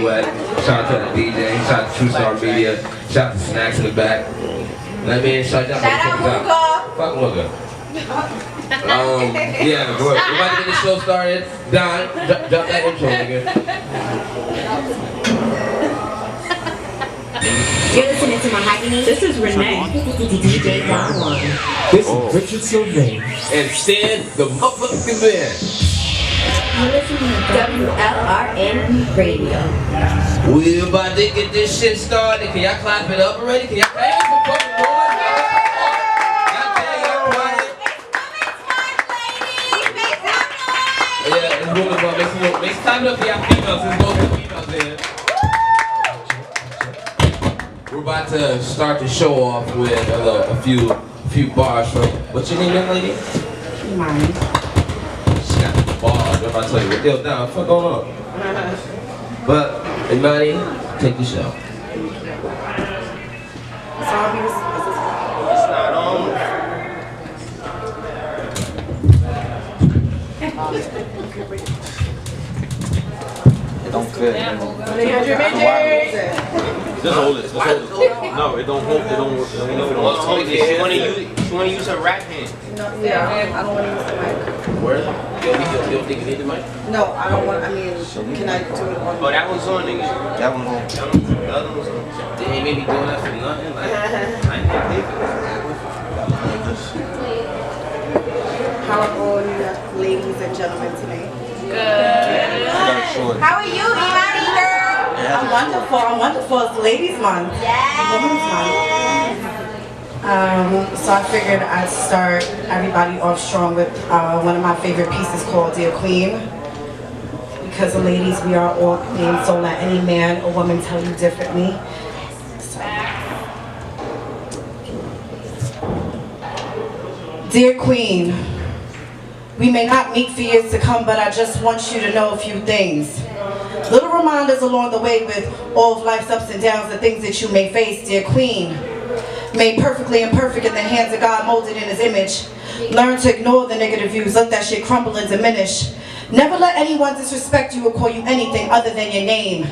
Wet. Shout out to the DJ. Shout out to True Star Media. Shout out to Snacks in the back. Let me shout out. Shout out Wlrn. Fuck Wlrn. Yeah, we're about to get the show started. Don, drop that intro, nigga. You're listening to Mahogany. This is Renee. DJ Wlrn. This is Richard Sylvain. And Stan, the motherfucking man. You're listening to Wlrn Radio. We're about to get this shit started. Can y'all clap it up already? Can y'all clap it for fucking noise? Yeah, it's moving up. Make time up for y'all females. There's no females there. We're about to start the show off with a few bars from. What's your name, young lady? Imani. She got the bars. I'm about to tell you what. Yo, now, what's going on? But, Imani, take the show. It's not on. It don't fit. Just hold it. Just hold it. No, it don't hold. It don't. It don't. She wanna use her right hand. No, yeah, I don't want to use the mic. Where? You don't think you need the mic? No, I don't want. I mean, can I do it on? Oh, that one's on, nigga. That one hold. The other one's on. They ain't maybe doing that for nothing. Like, I ain't gonna pay for How are all you ladies and gentlemen today? How are you, Imani girl? I'm wonderful. I'm wonderful. It's Ladies Month. Women's Month. So I figured I'd start everybody off strong with one of my favorite pieces called Dear Queen. Because the ladies, we are all queens, don't let any man or woman tell you differently. So. Dear Queen, we may not meet for years to come, but I just want you to know a few things. Little reminders along the way with all of life's ups and downs, the things that you may face, dear Queen. Made perfectly imperfect in the hands of God, molded in His image. Learn to ignore the negative views, let that shit crumble and diminish. Never let anyone disrespect you or call you anything other than your name.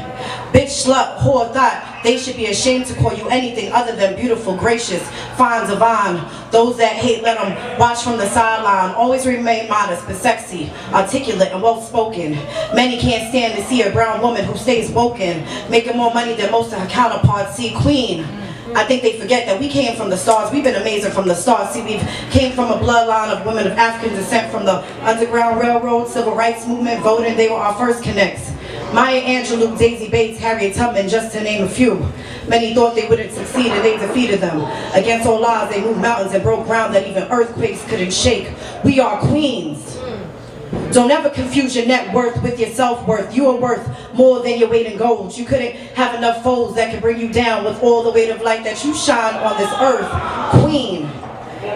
Bitch, slut, whore, thought, they should be ashamed to call you anything other than beautiful, gracious, fine, divine. Those that hate, let them watch from the sideline. Always remain modest, but sexy, articulate, and well-spoken. Many can't stand to see a brown woman who stays woken, making more money than most of her counterparts. See, Queen, I think they forget that we came from the stars. We've been amazing from the start. See, we came from a bloodline of women of African descent from the Underground Railroad, Civil Rights Movement, voting. They were our first connects. Maya Angelou, Daisy Bates, Harriet Tubman, just to name a few. Many thought they wouldn't succeed and they defeated them. Against all odds, they moved mountains and broke ground that even earthquakes couldn't shake. We are queens. Don't ever confuse your net worth with your self-worth. You are worth more than your weight in gold. You couldn't have enough foes that could bring you down with all the weight of light that you shine on this earth. Queen.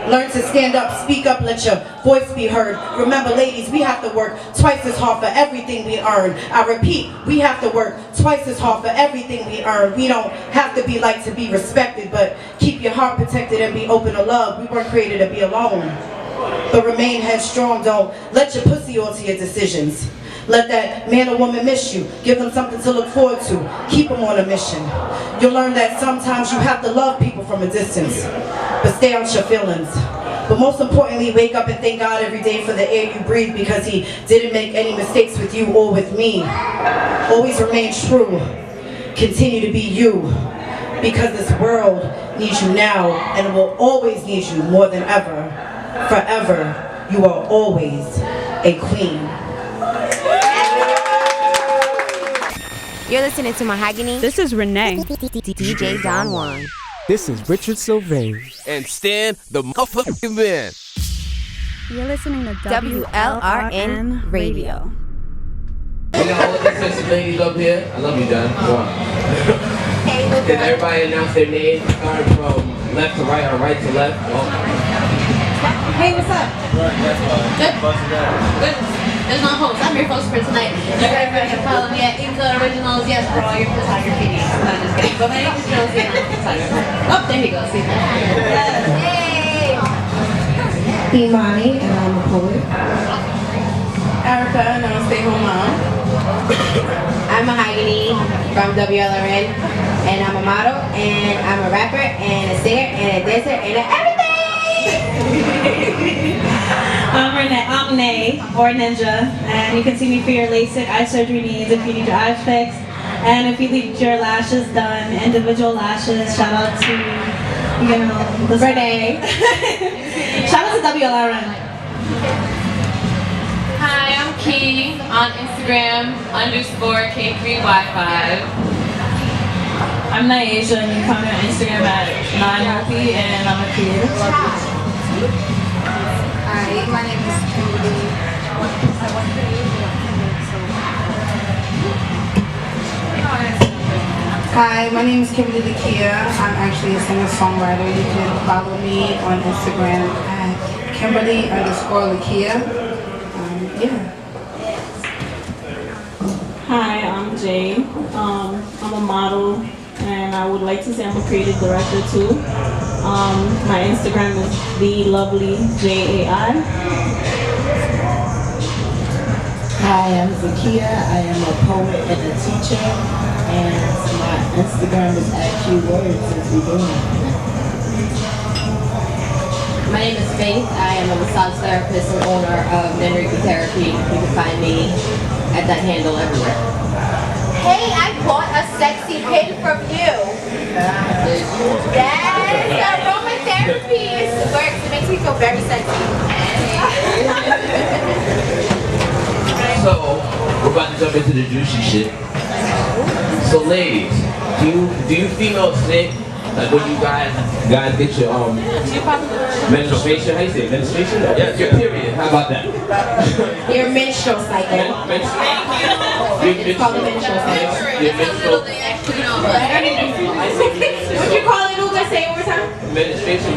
Learn to stand up, speak up, let your voice be heard. Remember, ladies, we have to work twice as hard for everything we earn. I repeat, we have to work twice as hard for everything we earn. We don't have to be like to be respected, but keep your heart protected and be open to love. We weren't created to be alone. But remain headstrong, don't let your pussy alter your decisions. Let that man or woman miss you. Give them something to look forward to. Keep them on a mission. You'll learn that sometimes you have to love people from a distance, but stay out your feelings. But most importantly, wake up and thank God every day for the air you breathe, because He didn't make any mistakes with you or with me. Always remain true. Continue to be you, because this world needs you now and will always need you more than ever. Forever, you are always a queen. You're listening to Mahogany. This is Renee. DJ Wlrn. This is Richard Sylvain. And Stan, the motherfucking man. You're listening to Wlrn Radio. We got all the sexy ladies up here. I love you, John. Go on. Can everybody announce their name? Starting from left to right or right to left? Oh. Hey, what's up? Good. Good. There's no host. I'm your host for tonight. Everybody can follow me at Inca Originals. Yes, for all your photography needs. I'm not just kidding. But my name is Josie and I'm a photographer. Oh, there you go. See that? Yay! Imani, and I'm a poet. Erica, and I'm a stay-home mom. I'm Mahogany from Wlrn, and I'm a model, and I'm a rapper, and a singer, and a dancer, and everything! I'm Nay, or Ninja, and you can see me for your LASIK eye surgery needs if you need your eyes fixed, and if you need your lashes done, individual lashes, shout out to, you know, Renee. Shout out to Wlrn. Hi, I'm Key on Instagram _K3Y5. I'm Naisha, and you can find me on Instagram at 9happy, and I'm a creative. Hi, my name is Kimberly. Hi, my name is Kimberly Lakia. I'm actually a singer-songwriter. You can follow me on Instagram at Kimberly_Lakia. Yeah. Hi, I'm Jay. I'm a model, and I would like to say I'm a creative director too. My Instagram is TheLovelyJAI. Hi, I'm Zakia. I am a poet and a teacher, and my Instagram is @Wlrn since we're doing it. My name is Faith. I am a massage therapist and owner of Memory Therapy. You can find me at that handle everywhere. Hey, I bought a sexy pin from you. Yes, aromatherapy. It works. It makes me feel very sexy. So, we're about to jump into the juicy shit. So, ladies, do you females think like when you guys get your menstruation? How you say it? Menstruation? Yes, your period. How about that? Your menstrual cycle. It's called a menstrual cycle. Your menstrual. What you call it, Luca? Say it one more time. Menstruation.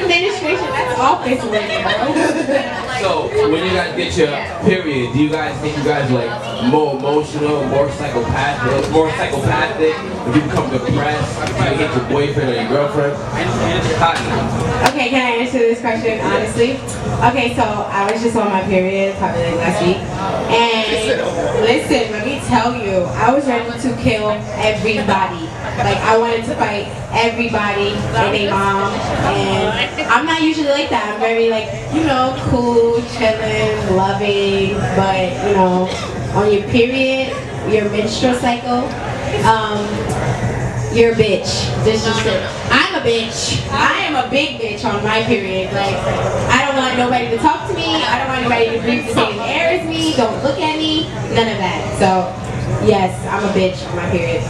Menstruation. That's office work, bro. So, when you guys get your period, do you guys think you guys like more emotional, more psychopathic? If you become depressed, if you hate your boyfriend or your girlfriend? Okay, can I answer this question honestly? Okay, so I was just on my period probably like last week. And listen, let me tell you, I was ready to kill everybody. Like I wanted to fight everybody and their mom. And I'm not usually like that. I'm very like, you know, cool, chilling, loving, but you know, on your period, your menstrual cycle, you're a bitch. This is it. I'm a bitch. I am a big bitch on my period. Like, I don't want nobody to talk to me. I don't want anybody to breathe the same air as me. Don't look at me. None of that. So, yes, I'm a bitch on my period.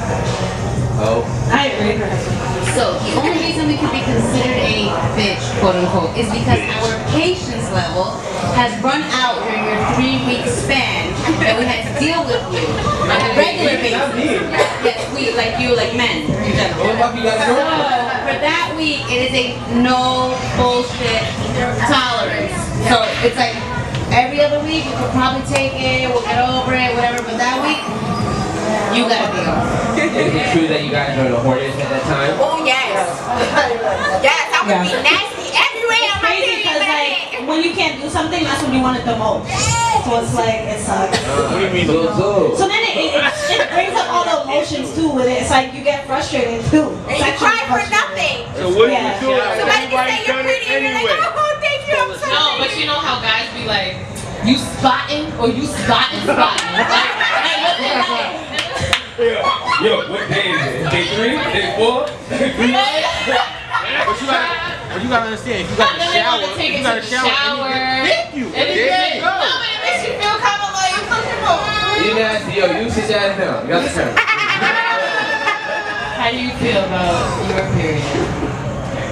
Oh. I agree. So the only reason we could be considered a bitch, quote unquote, is because our patience level has run out during your 3-week span, and we had to deal with you on a regular basis. Yes, we like you, like men in general. So for that week, it is a no bullshit tolerance. So it's like every other week we could probably take it, we'll get over it, whatever. But that week, you gotta be off. Is it true that you guys are the horniest at that time? Oh, yes. Yes, I would be nasty everywhere on my Crazy period. because like when you can't do something, that's when you want it the most. So it's like it sucks. What do you mean? So then it brings up all the emotions too with it. It's like you get frustrated too. And you cry for nothing. So what do you do? Somebody can say you're pretty and you're like, oh, thank you, I'm sorry. No, but you know how guys be like, you spotting or you spotting. Yo, what day is it? Day 3? Day 4? Day 3? But you gotta understand, if you got a shower, you got a shower. Thank you. There you go. No, but it makes you feel kind of like uncomfortable. You nasty, yo, you sit your ass down. You got the camera. How do you feel about your period?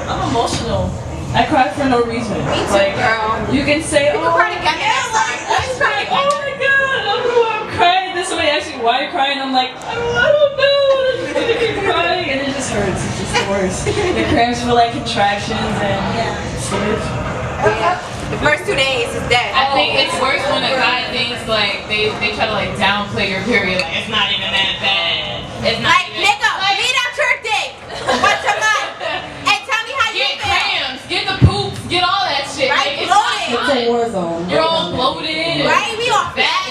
I'm emotional. I cry for no reason. Me too, Like, girl. you can say, We can cry together next time. Let's cry oh my god, I'm crying. This way, actually, why are you crying? I'm like, I don't know. I'm gonna keep crying, and it just hurts. It's just the worst. The cramps feel like contractions, and it's The first 2 days is dead. I think it's worse when a guy thinks like they try to like downplay your period. Like it's not even that bad. It's not Like, even, nigga, lead out your dick once a month and tell me how you get feel. cramps, get the poops, get all that shit. Right, Like, it's bloated. not It's a war zone. You're all bloated. Right, we all Bad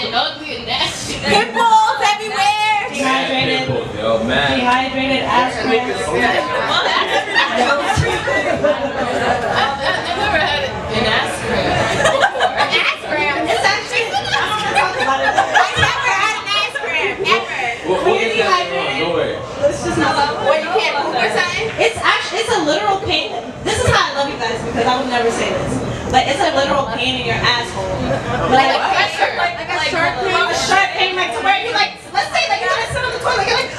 ass cramps. I've never had an ass cramp. An ass cramp? It's actually. I never had an ass cramp, ever. We'll get that wrong, don't worry. It's just not like What, you can't poop or something? it's a literal pain. This is how I love you guys because I would never say this. But it's a literal pain in your asshole. Like a pressure. Like a sharp pain. A sharp pain, like to where you like, let's say like you're gonna sit on the toilet, you're like,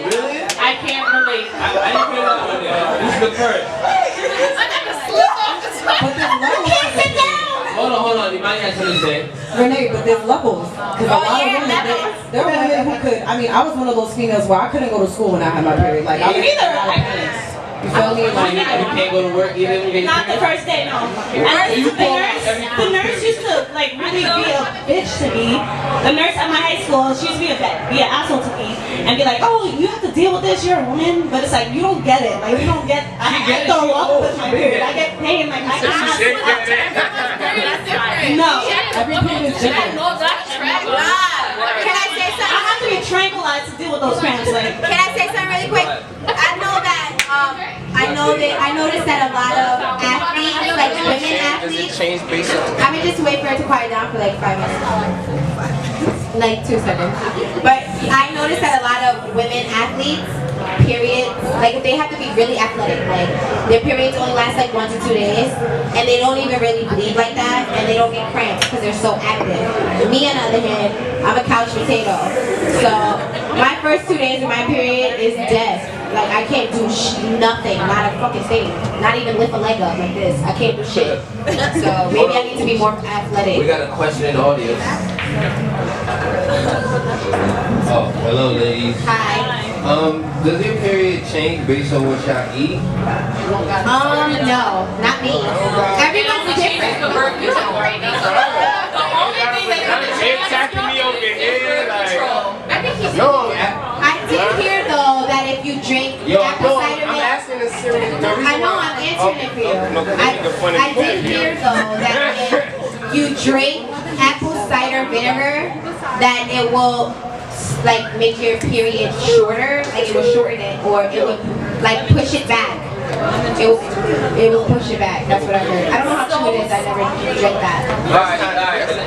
Really? I can't relate. I didn't feel that one yet. This is the first. I never slipped off the toilet. I can't sit down. Hold on. You might have something to say. Renee, but there's levels. Because a lot of women, there are women who could, I mean, I was one of those females where I couldn't go to school when I had my period. Like, I was Neither. You feel me? So you can't go to work even when you get Not the first day, no. And the nurse used to like really be a bitch to me. The nurse at my high school, she used to be an asshole to me and be like, oh, you have to deal with this, you're a woman. But it's like, you don't get it. Like, you don't get, I throw up with my period. I get pain, like, I No. Every period is different. Can I say something? I have to be tranquilized to deal with those cramps. Like, Can I say something really quick? I noticed that a lot of athletes, like women athletes, I would just wait for it to quiet down for like 5 minutes. Like 2 seconds. But I noticed that a lot of women athletes, periods, like if they have to be really athletic, like their periods only last like 1 to 2 days, and they don't even really bleed like that, and they don't get cramps because they're so active. Me, on the other hand, I'm a couch potato. So my first 2 days of my period is death. Like I can't do nothing, not a fucking thing, not even lift a leg up like this. I can't do shit. So maybe I need to be more athletic. We got a question in the audience. Oh, hello, ladies. Hi. Does your period change based on what y'all eat? No, not me. Everyone's different. It's attacking me over here. I think he's I did hear though that if you drink apple cider I'm asking a serious. I know I'm answering it for you. I did hear though that if you drink apple cider vinegar, that it will like make your period shorter, like it will shorten it, or it will like push it back. It will push it back. That's what I heard. I don't know how true it is. I never drank that. Alright.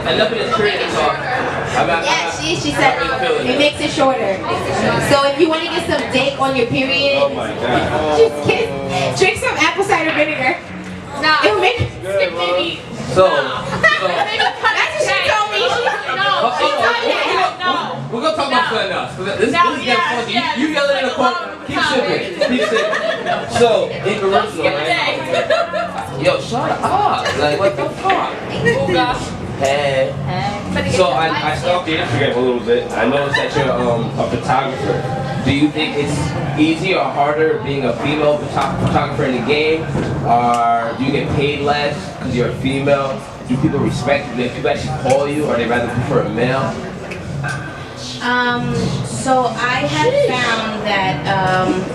Enough of this period talk. Yeah, she said it makes it shorter. So if you want to get some dick on your period, Oh my god. just drink some apple cider vinegar. No, it will make it maybe. So, That's what she told me. we're gonna talk about something else. This is getting funky. You yelling in the corner. Keep sipping. So, incorruptible, right? Yo, shut up. Like, what the fuck? Hey. So I stalked your Instagram a little bit. I noticed that you're a photographer. Do you think it's easier or harder being a female photographer in the game? Or do you get paid less because you're a female? Do people respect you? Do people actually call you, or they rather prefer a male? So I have found that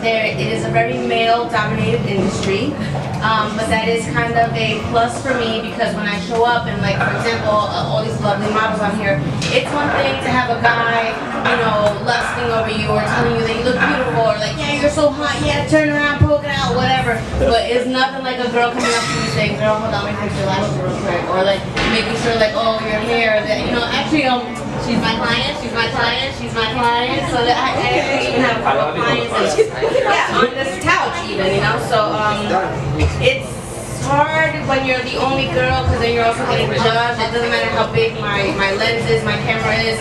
it is a very male-dominated industry, but that is kind of a plus for me because when I show up and, like, for example, all these lovely models on here, it's one thing to have a guy, you know, lusting over you or telling you that you look beautiful or like, yeah, you're so hot, yeah, turn around, poke it out, whatever. But it's nothing like a girl coming up to you saying, girl, hold on, let me fix your lashes real quick, or like making sure, like, oh, your hair, that, you know, actually, she's my client, she's my client, she's my client, so that I actually even have a couple clients on this couch even, you know, so it's hard when you're the only girl because then you're also getting judged. It doesn't matter how big my lens is, my camera is,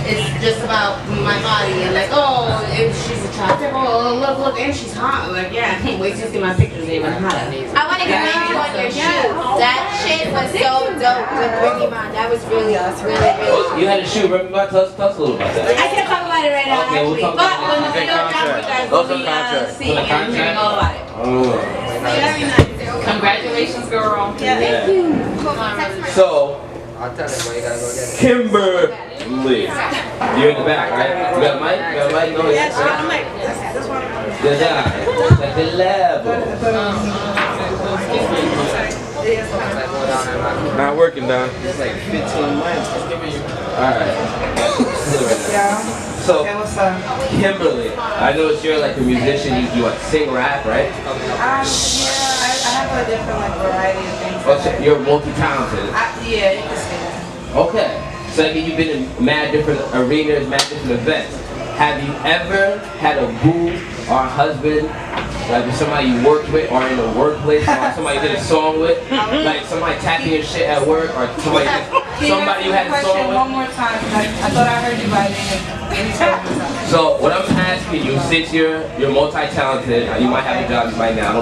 it's just about my body and like, oh, if she's attractive, oh, look, and she's hot. Like, yeah, I can't wait to see my pictures even hotter. I want to commend you on your shoe. That shit was so dope with Remy Ma. That was really. You had a shoot. Tell us a little about that. I can't talk about it right now, Okay, we'll actually. talk But about when the video drops, you guys will be seeing and hearing all about it. Very nice. Congratulations, girl. Thank you. So, Kimberly, you're in the back, right? You got a mic? You got a mic? No, yes, I got a mic. Good job. That's the level. Not working, Don. It's like 15 months. All right. Yeah. So, Hey, what's up? Kimberly, I know you're like a musician. You like sing rap, right? Yeah, I have a different like variety of things. Oh, so you're multi-talented. Yeah, you can say that. Okay. So I mean, you've been in mad different arenas, mad different events. Have you ever had a boo or a husband, like with somebody you worked with or in the workplace, or somebody you did a song with, like somebody tapping your shit at work, or somebody you had a song with? One more time, 'cause I thought I heard you by then. So what I'm asking you, since you're multi-talented, you might have a job, you might not. I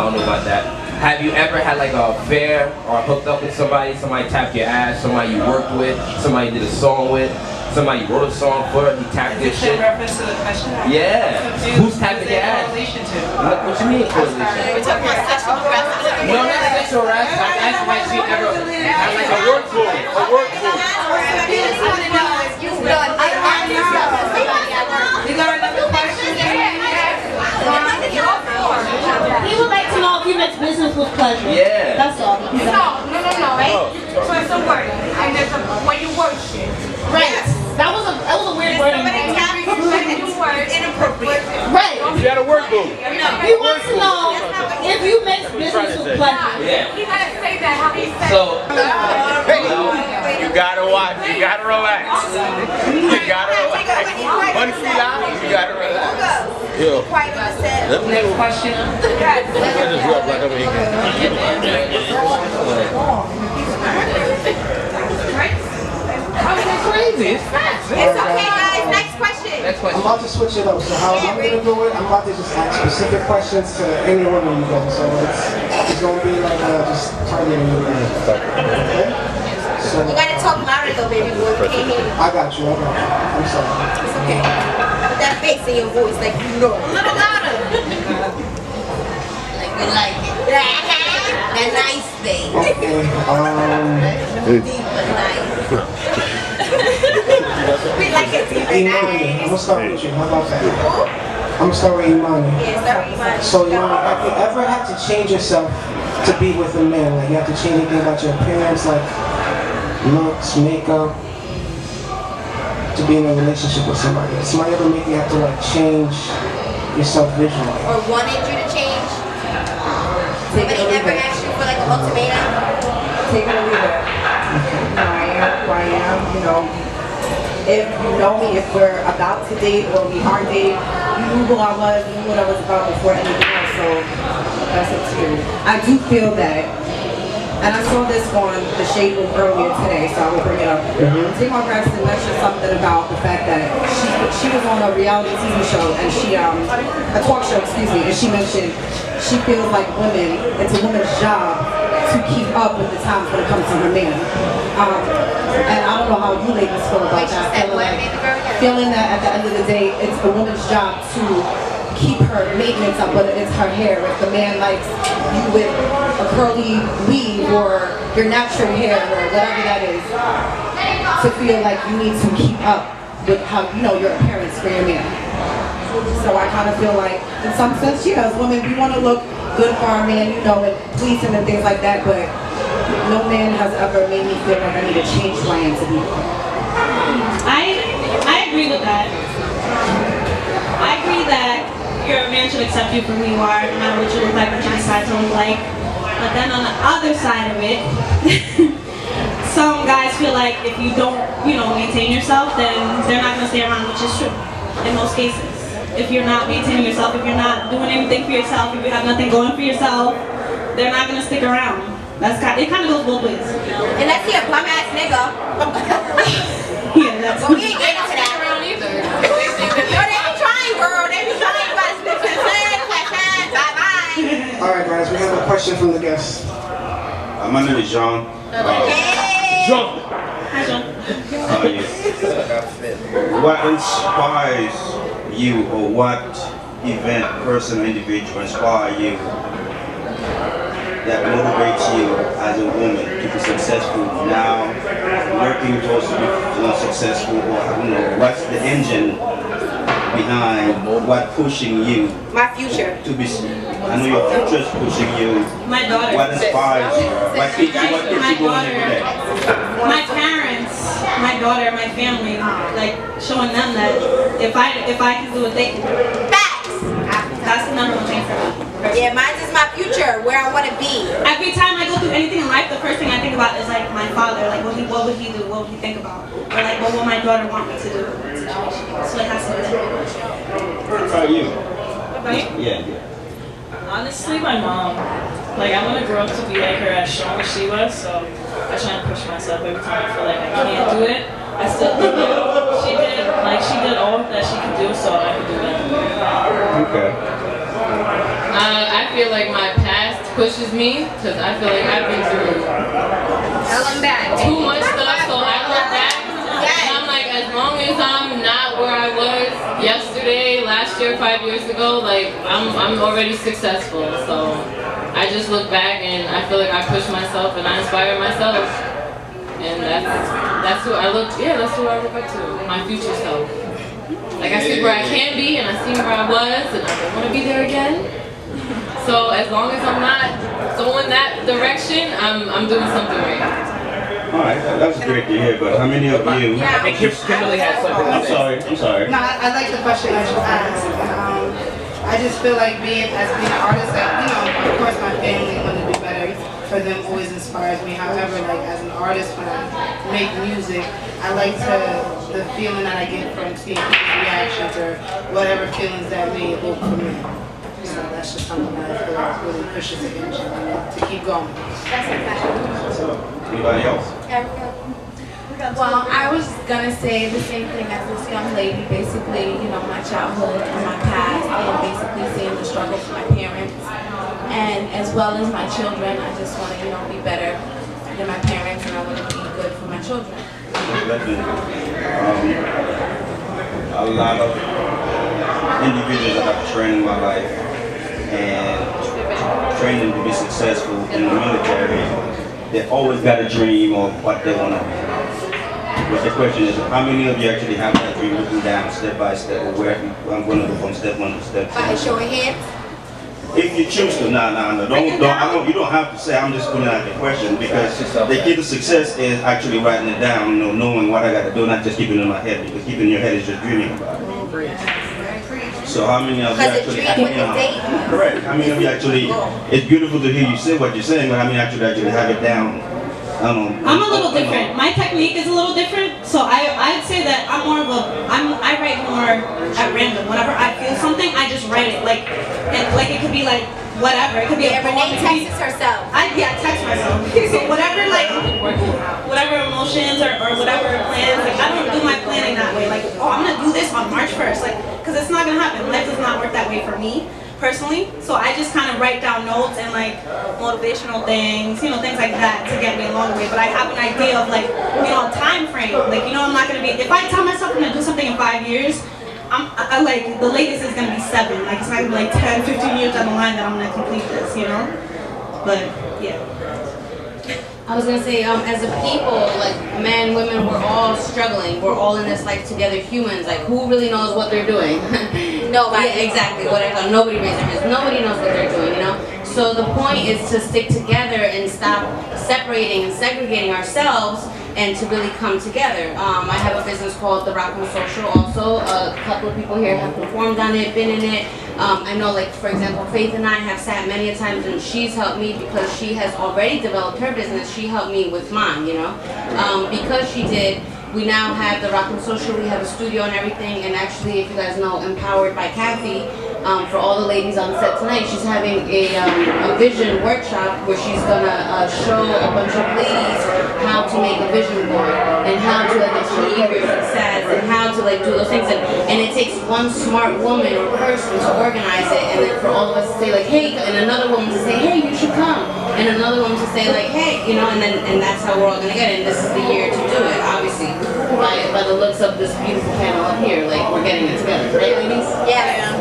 don't know about that. Have you ever had like an affair or hooked up with somebody tapped your ass, somebody you worked with, somebody you did a song with, somebody you wrote a song for, he tapped your shit? In reference to the question? Yeah. Who's tapping your ass? Correlation to? What you mean correlation? We're talking about sexual harassment. No, not sexual harassment. I asked if she ever had like a work pool. A work pool. You got another question? He would like to know if you mix business with pleasure. Yeah. That's all. No, right? So it's a word. And there's a when you worship. Right. That was a weird word. Inappropriate. Right. You got a work boo. He wants to know if you mix business with pleasure. Yeah. He gotta say that how he said. So, You gotta watch. You gotta relax. You gotta relax. One feet out. You gotta relax. Yo. Next question. I just grew up like I'm crazy. It's facts. It's okay, guys. Next question. Next question. I'm about to switch it up. So how I'm gonna do it, I'm about to just ask specific questions to any one of you guys. So it's gonna be like just targeting you guys. Okay? So You gotta talk louder though, baby boy. We can't hear you. I got you. I'm sorry. It's okay. Put that bass in your voice like you know. A little louder. Like we like it. That nice thing. Okay. Deep but nice. We like it deep and Imani, nice. I'm gonna start with you. How about that? I'm gonna start with Imani. Yeah, sorry, man. So Imani, have you ever had to change yourself to be with a man? Like you have to change anything about your appearance, like looks, makeup, to be in a relationship with somebody? Did somebody ever make you have to like change yourself visually? Or wanted you to change? Somebody never asked you for like an ultimatum? Take it or leave it. I am who I am, you know. If you know me, if we're about to date or we are dating, you knew who I was, you knew what I was about before anything else, so that's up to you. I do feel that, and I saw this on the Shade Room earlier today, so I will bring it up. Tamar Braxton mentioned something about the fact that she was on a reality TV show, and a talk show, excuse me, and she mentioned she feels like it's a woman's job to keep up with the times when it comes to her man. And I don't know how you ladies feel about that. Feeling that at the end of the day, it's the woman's job to keep her maintenance up, whether it's her hair. If the man likes you with a curly weave or your natural hair or whatever that is, to feel like you need to keep up with how your appearance for your man. So I kind of feel like, in some sense, as women, we want to look good for our man, and please him and things like that, but no man has ever made me feel like I need to change who I am to be. I agree with that. I agree that your man should accept you for who you are, no matter what you look like, what you decide to look like. But then on the other side of it, some guys feel like if you don't, maintain yourself, then they're not going to stay around, which is true in most cases. If you're not maintaining yourself, if you're not doing anything for yourself, if you have nothing going for yourself, they're not going to stick around. It kind of goes both ways. Unless he a bum ass nigga. Yeah, that's. But we ain't getting to that. No, they be trying, girl. They be trying. You gotta stick to the plan. Question. Bye-bye. All right, guys, we have a question from the guests. My name is John. John. Hi, John. Yes. What inspires you, or what event, person, or individual inspire you that motivates you as a woman to be successful now, working towards being successful, or what's the engine behind what pushing you? My future. To be. I know your future is pushing you. My daughter. What inspires you? What keeps you going today? My parents my daughter, my family, like showing them that if I can do what they can do. Facts. That's the number one thing for me. Yeah, mine's is my future, where I want to be. Every time I go through anything in life, the first thing I think about is like my father. Like what would he do? What would he think about? Or like what would my daughter want me to do? So it has to be that. What about you? What about you? Yeah. Honestly, my mom. Like, I want to grow up to be like her as strong as she was, so I try to push myself every time I feel like I can't do it. I still do it. She did all that she could do, so I could do that. Okay. I feel like my past pushes me, because I feel like I've been through too much stuff, so I look back, and I'm like, as long as I'm not where I was yesterday, last year, 5 years ago, like, I'm already successful, so I just look back and I feel like I push myself and I inspire myself, and that's who I look, that's who I look up to, my future self. Like, I see where I can be, and I see where I was, and I don't want to be there again. So as long as I'm not going that direction, I'm doing something right. All right, that's great to hear. But how many of you? I think Kimberly has something to say. I'm sorry. No, I like the question that you asked. I just feel like being an artist, that of course my family want to do better. For them, always inspires me. However, like as an artist, when I make music, I like the feeling that I get from seeing people's reactions or whatever feelings that may evoke from me. So that's just something that I feel like really pushes against you to keep going. Anybody else? Well, I was gonna say the same thing as this young lady. Basically, my childhood and my past, and basically seeing the struggle for my parents, and as well as my children. I just want to, be better than my parents, and I want to be good for my children. A lot of individuals that I've trained in my life and trained them to be successful in the military, they always got a dream of what they want to be. But the question is, how many of you actually have that dream written down step by step, or where I'm going to go from step one to step two? By show of hands. If you choose to, no. You don't have to say. I'm just putting out the question because the key to success is actually writing it down, knowing what I got to do, not just keeping it in my head. Because keeping it in your head is just dreaming about it. So how many of you actually? Correct. How many of you actually? It's beautiful to hear you say what you're saying, but how many actually have it down? I'm a little different. My technique is a little different, so I'd say that I write more at random. Whenever I feel something, I just write it. Like it could be like whatever. It could be a poem. Renee texts herself. I text myself. So whatever emotions or whatever plans. Like I don't do my planning that way. Like I'm gonna do this on March 1st. Like because it's not gonna happen. Life does not work that way for me personally, so I just kind of write down notes and like motivational things, things like that to get me along the way. But I have an idea of like, a time frame. Like, I'm not gonna be. If I tell myself I'm gonna do something in 5 years, I like the latest is gonna be 7. Like it's not gonna be like 10, 15 years down the line that I'm gonna complete this. But yeah. I was gonna say, as a people, like men, women, we're all struggling. We're all in this life together. Humans, like who really knows what they're doing? Nobody. Yeah, exactly. What I thought. Nobody raised their hands. Nobody knows what they're doing. So the point is to stick together and stop separating and segregating ourselves, and to really come together. I have a business called the Wlrn Social. Also, a couple of people here have performed on it, been in it. I know, like for example, Faith and I have sat many a times, and she's helped me because she has already developed her business. She helped me with mine, because she did. We now have the Wlrn Social. We have a studio and everything. And actually, if you guys know, Empowered by Kathy, for all the ladies on set tonight, she's having a vision workshop where she's gonna show a bunch of ladies how to make a vision board and how to achieve your success and how to do those things. And it takes one smart woman or person to organize it, and then for all of us to say hey, and another woman to say, hey, you should come, and another woman to say hey, and that's how we're all gonna get it. And this is the year to do it, obviously. By the looks of this beautiful panel up here, we're getting it together, right, ladies? Yes.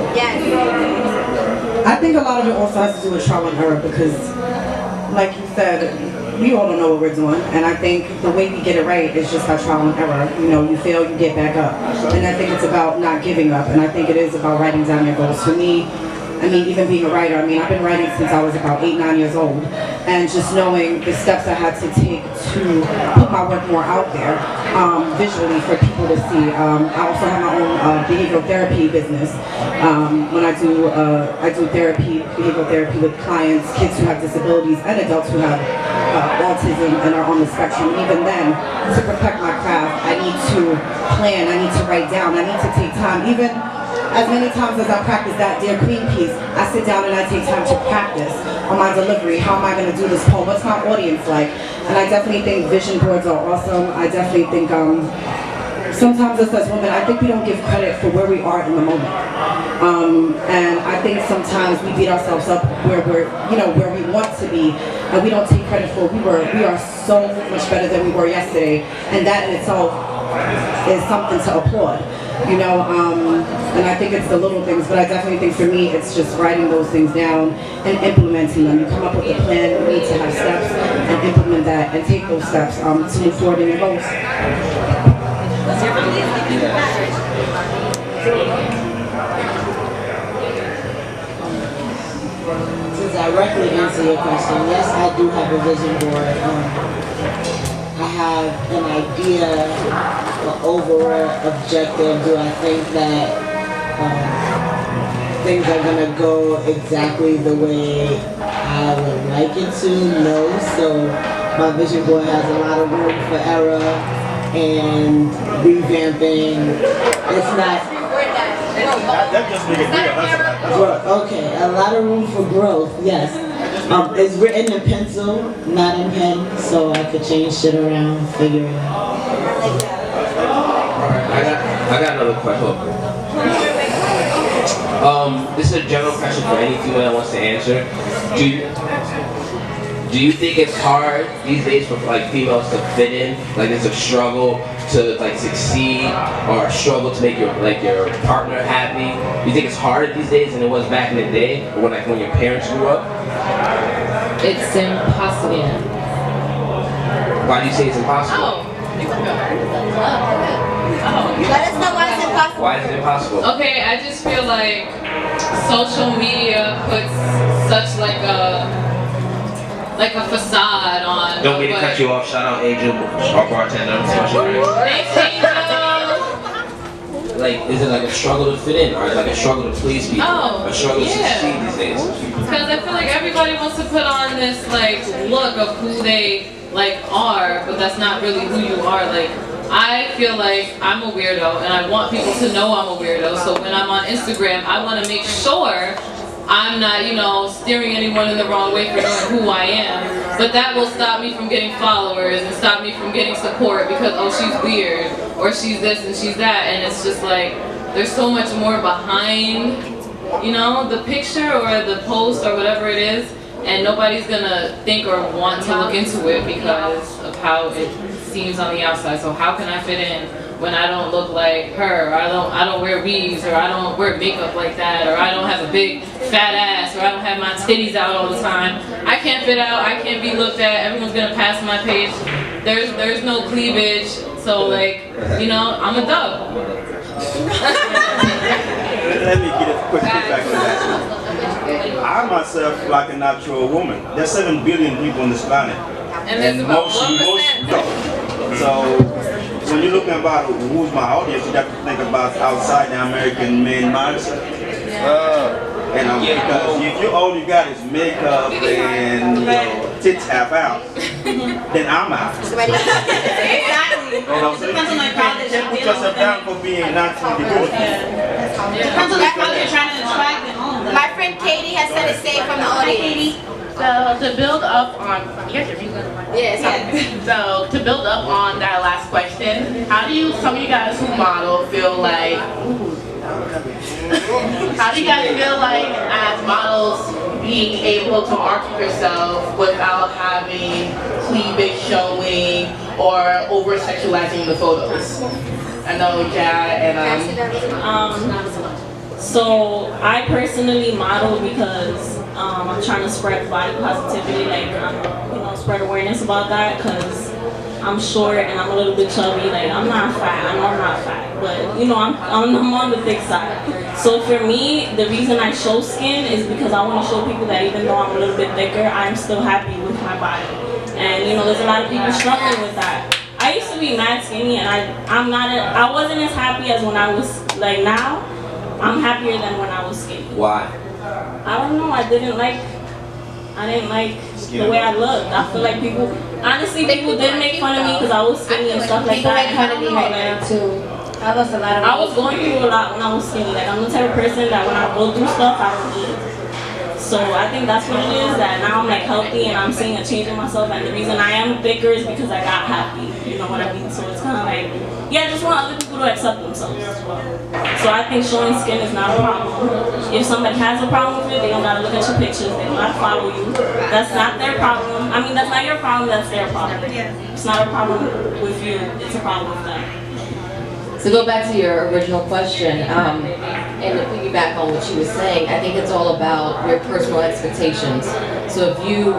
I think a lot of it also has to do with trial and error because, like you said, we all don't know what we're doing, and I think the way we get it right is just by trial and error. You fail, you get back up, and I think it's about not giving up, and I think it is about writing down your goals. For me, I mean, even being a writer, I mean, I've been writing since I was about 8, 9 years old. And just knowing the steps I had to take to put my work more out there, visually for people to see. I also have my own behavioral therapy business. When I do therapy, behavioral therapy with clients, kids who have disabilities and adults who have autism and are on the spectrum. And even then, to perfect my craft, I need to plan, I need to write down, I need to take time. Even as many times as I practice that Dear Queen piece, I sit down and I take time to practice on my delivery. How am I going to do this poem? What's my audience like? And I definitely think vision boards are awesome. I definitely think sometimes us as women, I think we don't give credit for where we are in the moment. And I think sometimes we beat ourselves up where we're, where we want to be, and we don't take credit for we are so much better than we were yesterday, and that in itself is something to applaud. And I think it's the little things, but I definitely think for me it's just writing those things down and implementing them. You come up with a plan, you need to have steps, and implement that and take those steps to move forward in your goals. To directly answer your question, yes, I do have a vision board. I have an idea, an overall objective. Do I think that things are going to go exactly the way I would like it to? No. So my vision board has a lot of room for error and revamping. It's not... That just made it clear. Okay, a lot of room for growth, yes. It's written in pencil, not in pen, so I could change shit around, figure it out. I got another question. This is a general question for any female that wants to answer. Do you think it's hard these days for females to fit in? Like it's a struggle to succeed, or a struggle to make your partner happy? Do you think it's harder these days than it was back in the day, or when your parents grew up? It's impossible. Why do you say it's impossible? Let us know why it's impossible. Why is it impossible? Okay, I just feel like social media puts such like a facade on. Don't mean to cut you off. Shout out Angel, our bartender. Thanks, Angel. Is it like a struggle to fit in, or is it like a struggle to please people? A struggle to succeed these days? Because I feel like everybody wants to put on this look of who they are, but that's not really who you are. I feel like I'm a weirdo, and I want people to know I'm a weirdo. So when I'm on Instagram, I want to make sure I'm not, steering anyone in the wrong way for knowing who I am. But that will stop me from getting followers and stop me from getting support because, oh, she's weird, or she's this and she's that. And it's just there's so much more behind, the picture or the post or whatever it is. And nobody's gonna think or want to look into it because of how it seems on the outside. So how can I fit in when I don't look like her, or I don't wear weaves, or I don't wear makeup like that, or I don't have a big fat ass, or I don't have my titties out all the time? I can't fit out, I can't be looked at, everyone's gonna pass my page. There's no cleavage, so I'm a dub. Let me get a quick feedback on that. I myself like a natural woman. There's 7 billion people on this planet. And there's about 1%. So when you're looking about who's my audience, you have to think about outside the American man mindset. Because if you all you got is makeup and tits half out, then I'm out. Exactly. Depends on college. You put yourself down for being naturally beautiful. Depends on the college you're trying to attract and all of that. My friend Katie has said it safe from the audience. So to build up on, So to build up on that last question, how do some of you guys who model feel like, how do you guys feel like as models being able to market yourself without having cleavage showing or over sexualizing the photos? I know Jad and So I personally model because I'm trying to spread body positivity, spread awareness about that, because I'm short and I'm a little bit chubby. Like, I'm not fat. I know I'm not fat, but you know, I'm on the thick side. So for me, the reason I show skin is because I want to show people that even though I'm a little bit thicker, I'm still happy with my body. And you know, there's a lot of people struggling with that. I used to be mad skinny, and I wasn't as happy as when I was like now. I'm happier than when I was skinny. Why? I don't know. I didn't like the way I looked. I feel like people did make fun of me because I was skinny and stuff like that. People make fun of me right now too. I lost a lot of weight. I was going through a lot when I was skinny. Like, I'm the type of person that when I go through stuff, I don't eat. So I think that's what it is, that now I'm like healthy and I'm seeing a change in myself, and the reason I am thicker is because I got happy, you know what I mean? So it's kind of like, yeah, I just want other people to accept themselves as well. So I think showing skin is not a problem. If somebody has a problem with it, they don't gotta look at your pictures, they don't gotta follow you. That's not their problem. I mean, that's not your problem, that's their problem. It's not a problem with you, it's a problem with them. To go back to your original question, and to piggyback on what she was saying, I think it's all about your personal expectations. So if you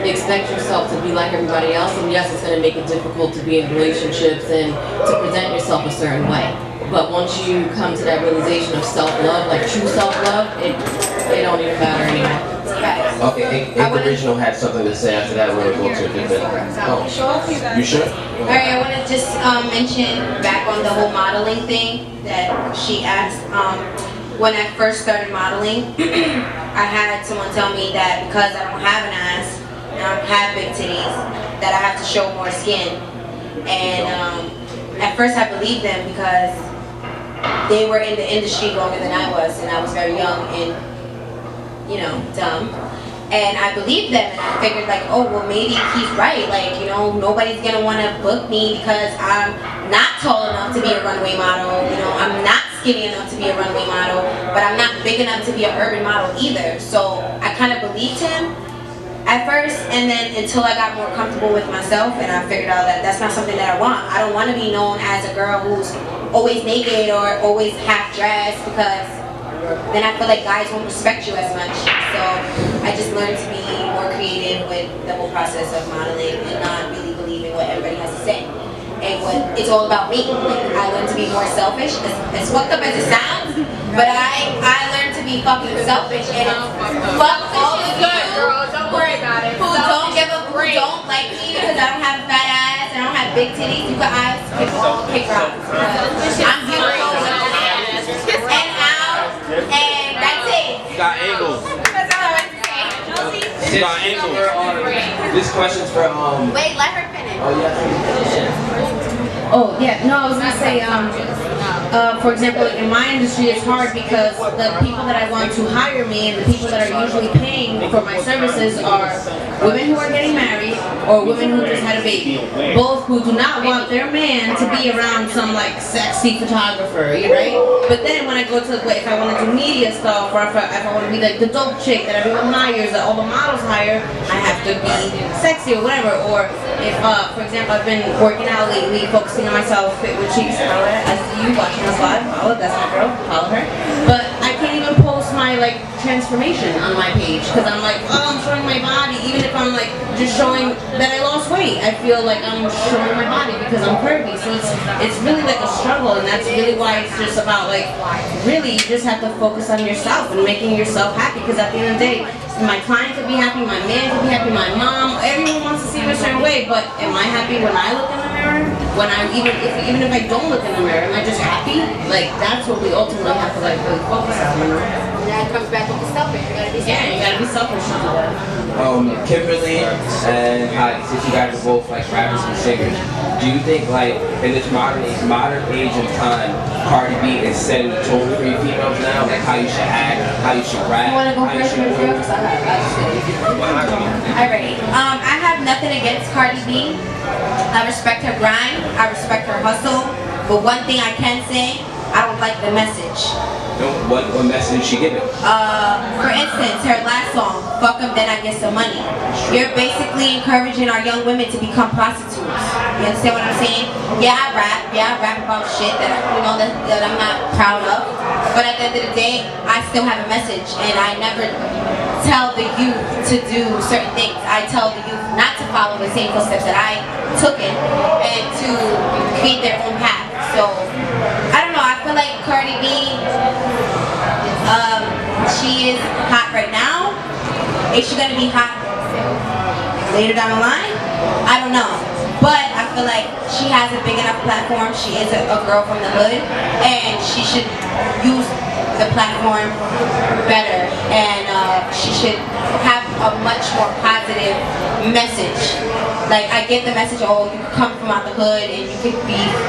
expect yourself to be like everybody else, then yes, it's going to make it difficult to be in relationships and to present yourself a certain way. But once you come to that realization of self-love, like true self-love, it don't even matter anymore. Okay, the original had something to say after that. We're going to go to a different. Oh, you sure? Alright, I want to just mention back on the whole modeling thing that she asked. When I first started modeling, I had someone tell me that because I don't have an ass and I don't have big titties, that I have to show more skin. And at first I believed them because they were in the industry longer than I was, and I was very young and, you know, dumb. And I believed them, and I figured like, oh, well, maybe he's right. Like, you know, nobody's gonna want to book me because I'm not tall enough to be a runway model. You know, I'm not skinny enough to be a runway model, but I'm not big enough to be an urban model either. So I kind of believed him at first, and then until I got more comfortable with myself, and I figured out that that's not something that I want. I don't want to be known as a girl who's always naked or always half dressed, because then I feel like guys won't respect you as much. So I just learned to be more creative with the whole process of modeling and not really believing what everybody has to say. And what it's all about me. Like, I learned to be more selfish, as fucked up as it sounds, but I learned to be fucking selfish and fuck all of you Don't worry about it. who don't like me because I don't have a fat ass and I don't have big titties. You guys can all kick rocks. I'm beautiful and out, and that's it. You got angles. That's all I have to say. You got angles. This question's for Wait, let her finish. Oh yeah. Oh, yeah, no, I was gonna say, for example, in my industry, it's hard because the people that I want to hire me and the people that are usually paying for my services are women who are getting married or women who just had a baby. Both who do not want their man to be around some, like, sexy photographer, right? But then when I go to, if I want to do media stuff, or if I want to be, like, the dope chick that everyone hires, that all the models hire, I have to be sexy or whatever. Or if, for example, I've been working out lately, focusing on myself, fit with cheeks, I see you watching us live, follow, that's my girl, follow her. But I can't even post my, like, transformation on my page, because I'm like, oh, I'm showing my body, even if I'm, like, just showing that I lost weight, I feel like I'm showing my body because I'm curvy. So it's really like a struggle, and that's really why it's just about, like, really you just have to focus on yourself and making yourself happy, because at the end of the day, my client could be happy, my man could be happy, my mom, everyone wants to see me a certain way, but am I happy when I look in the mirror? When I, even if I don't look in the mirror, am I just happy? Like, that's what we ultimately have to, like, really focus on, you know? And that comes back with the selfish. You gotta be selfish. Yeah, you gotta be selfish. Kimberly and since you guys are both like rappers and singers, do you think like in this modern age of time, Cardi B is setting the tone for you females now, like how you should act, how you should rap? You wanna go first, Alright. I have nothing against Cardi B. I respect her grind, I respect her hustle, but one thing I can say, I don't like the message. What message is she giving? For instance, her last song, Fuck 'em Then I Get Some Money. You're basically encouraging our young women to become prostitutes. You understand what I'm saying? Yeah, I rap about shit that that I'm not proud of. But at the end of the day, I still have a message, and I never tell the youth to do certain things. I tell the youth not to follow the same footsteps that I taken and to create their own path. So I don't know. I feel like Cardi B, she is hot right now. Is she gonna be hot later down the line? I don't know. But I feel like she has a big enough platform. She is a girl from the hood, and she should use the platform better, and she should have a much more positive message. Like, I get the message, oh, you come from out the hood and you could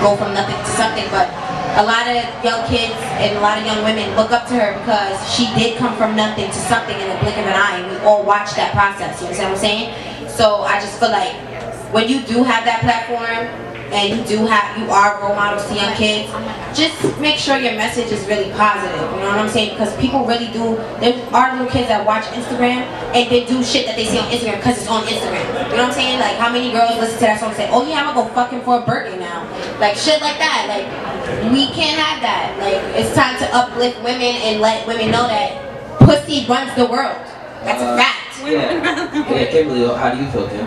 go from nothing to something, but a lot of young kids and a lot of young women look up to her because she did come from nothing to something in the blink of an eye, and we all watched that process. You understand what I'm saying? So I just feel like when you do have that platform and you are role models to young kids, just make sure your message is really positive. You know what I'm saying? Because people really do. There are little kids that watch Instagram and they do shit that they see on Instagram because it's on Instagram. You know what I'm saying? Like, how many girls listen to that song and say, oh yeah, I'm gonna go fucking for a Birkin now. Like, shit like that. Like, we can't have that. Like, it's time to uplift women and let women know that pussy runs the world. That's a fact. Yeah, Kimberly, how do you feel, Kim?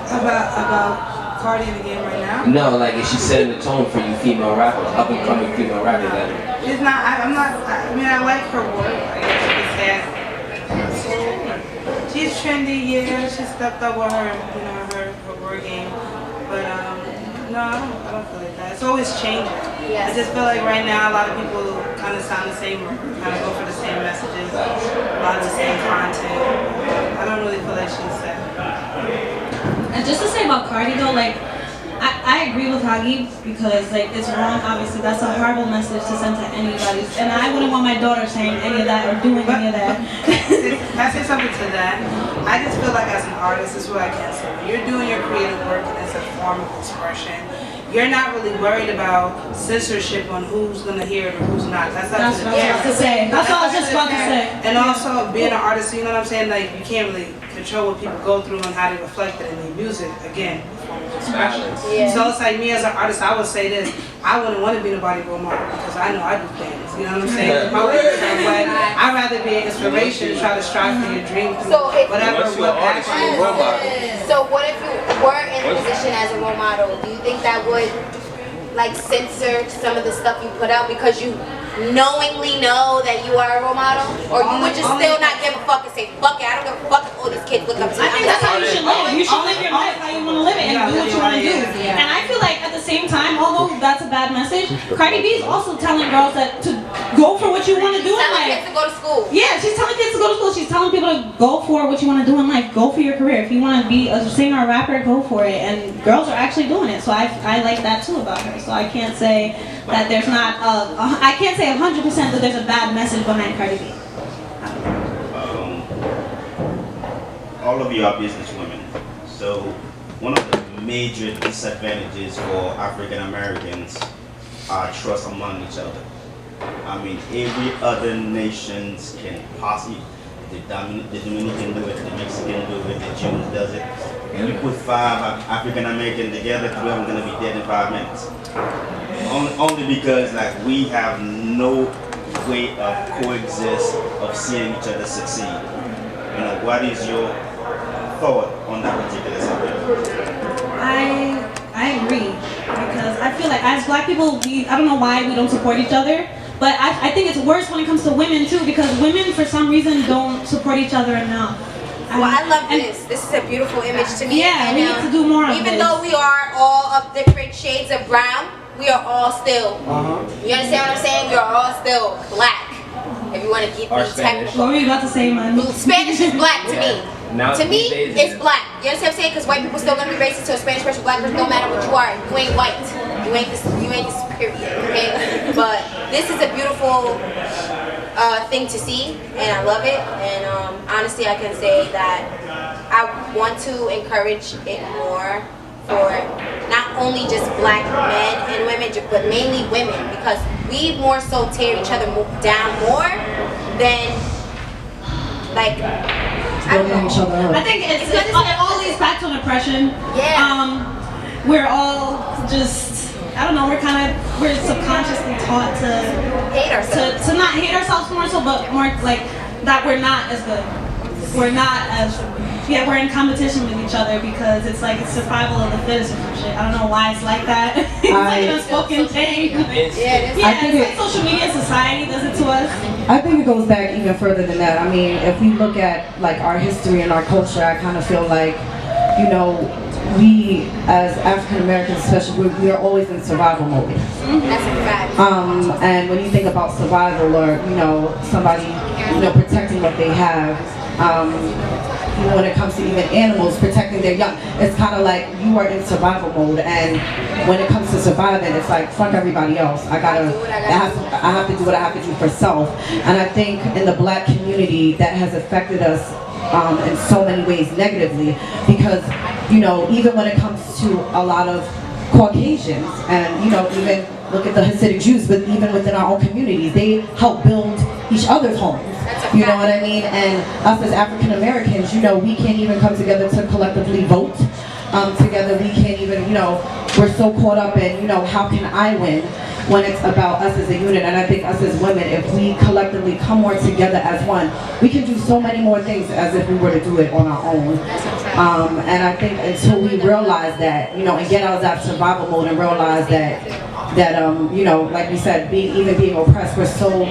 About Cardi in the game right now? No, like, is she setting the tone for you female rappers, up and coming female rappers? It's not, I mean, I like her work. I guess you could say. She's trendy, yeah. She stepped up with her, her word game. But, no, I don't feel like that. It's always changing. I just feel like right now a lot of people kind of sound the same, or kind of go for the same messages, a lot of the same content. I don't really feel like she's set. And just to say about Cardi though, like, I agree with Hagi because, like, it's wrong, obviously. That's a horrible message to send to anybody. And I wouldn't want my daughter saying any of that or doing any of that. Can I say something to that? I just feel like as an artist, this is what I can say. When you're doing your creative work and it's a form of expression, you're not really worried about censorship on who's going to hear it or who's not. That's what I was about to say. That's what I was just about to say. And also, being an artist, you know what I'm saying? Like, you can't really control what people go through and how they reflect it in their music. Again, expression. So it's like me as an artist, I would say this: I wouldn't want to be nobody role model because I know I do things. You know what I'm saying? My way, but I'd rather be an inspiration and try to strive for your dreams. So if whatever. So what if you were in a position as a role model? Do you think that would like censor some of the stuff you put out because you knowingly know that you are a role model, or you would just still not give a fuck and say fuck it, I don't give a fuck if all these kids look up to me? I think that's how you should live. You should live your life how you want to live it and do what you want to do. And I feel like at the same time, although that's a bad message, Cardi B is also telling girls that to go for what you want to do in life. Kids to go to school. Yeah, she's telling kids to go to school. She's telling people to go for what you want to do in life. Go for your career. If you want to be a singer or rapper, go for it. And girls are actually doing it. So I like that too about her. So I can't say that there's not I can't say 100% that there's a bad message behind Cardi B. All of you are business women. So one of the major disadvantages for African Americans are trust among each other. I mean, every other nations can possibly, the Dominican do it, the Mexican do it, the Jews does it. And you put 5 African Americans together, 3 of them gonna be dead in 5 minutes. Only because like we have no way of coexist of seeing each other succeed. You know, what is your thought on that particular subject? I agree because I feel like as black people, I don't know why we don't support each other, but I think it's worse when it comes to women too because women for some reason don't support each other enough. Well, I love this. This is a beautiful image to me. Yeah, we need to do more of even this. though we are all of different shades of brown, we are all still. You understand what I'm saying? We are all still black. If you want to keep these technical. What were you about to say, man? Spanish is black to me. Now To me, it's black. You understand what I'm saying? Because white people still gonna be racist to a Spanish person, black person. No matter what you are, you ain't white. You ain't this period. Okay. But this is a beautiful thing to see, and I love it. And honestly, I can say that I want to encourage it more for not only just black men and women, but mainly women, because we more so tear each other down more than like. I think it all leads back to oppression. Yeah. We're all just, I don't know, we're subconsciously taught to hate ourselves. To not hate ourselves more so, but more like that we're not as good. We're not as yeah, we're in competition with each other because it's like it's survival of the fittest or some shit. I don't know why it's like that. It's like an unspoken thing. Yeah, I think it's like social media society does it to us. I think it goes back even further than that. I mean, if we look at like our history and our culture, I kind of feel like, you know, we as African Americans especially, we are always in survival mode. That's a fact. And when you think about survival or, you know, somebody, you know, protecting what they have, even when it comes to even animals protecting their young, it's kind of like you are in survival mode, and when it comes to surviving, it's like fuck everybody else. I have to do what I have to do for self. And I think in the black community that has affected us in so many ways negatively, because, you know, even when it comes to a lot of Caucasians, and, you know, even look at the Hasidic Jews, but even within our own communities, they help build each other's homes. You know what I mean? And us as African Americans, you know, we can't even come together to collectively vote together. We can't even, you know, we're so caught up in, you know, how can I win, when it's about us as a unit. And I think us as women, if we collectively come more together as one, we can do so many more things as if we were to do it on our own. And I think until we realize that, you know, and get out of that survival mode and realize that you know, like we said, being oppressed, we're so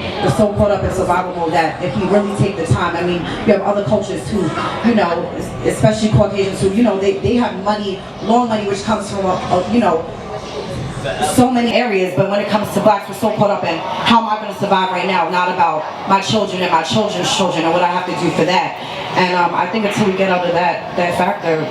caught up in survival mode that if you really take the time, I mean, you have other cultures too, you know, especially Caucasians who, you know, they have money, long money, which comes from you know, so many areas, but when it comes to blacks, we're so caught up in how am I going to survive right now, not about my children and my children's children and what I have to do for that. And I think until we get out of that factor,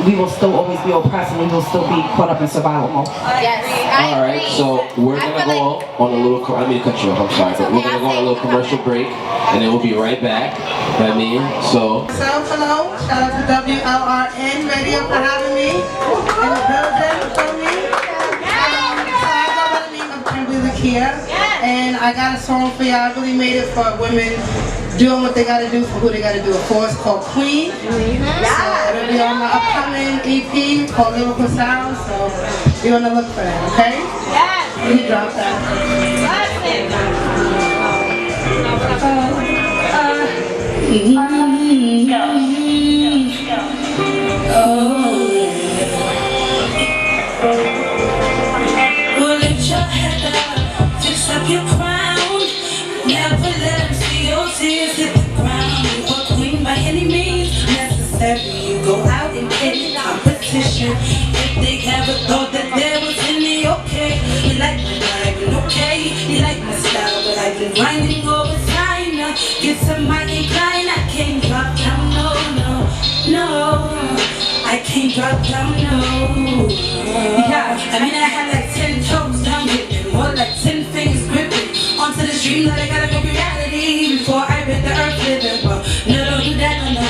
we will still always be oppressed and we will still be caught up in survival mode. Yes, All right, so we're gonna go on a little. I mean, cut you off. I'm sorry, but we're gonna go on a little commercial break, and then we'll be right back. I mean, so. Hello, shout out to Wlrn Radio for having me in the building for me. And I got a song for y'all. I really made it for women doing what they gotta do for who they gotta do it for. It's called Queen. So it'll be on my upcoming EP called Lyrical Sound. So be on the look for that, okay? Yes. Let me drop Your crown, never let them see your tears hit the ground. You are queen by any means necessary. You go out and get competition. If they ever thought that there was any okay, you like my vibe, okay, you like my style, but I've been grinding over time now. Get some might incline, I can't drop down, no, I can't drop down, no. Yeah, I mean I had like 10 toes down here, and more like 10 fingers gripping onto the stream that I gotta go reality before I read the earth living. But no, don't do that, no.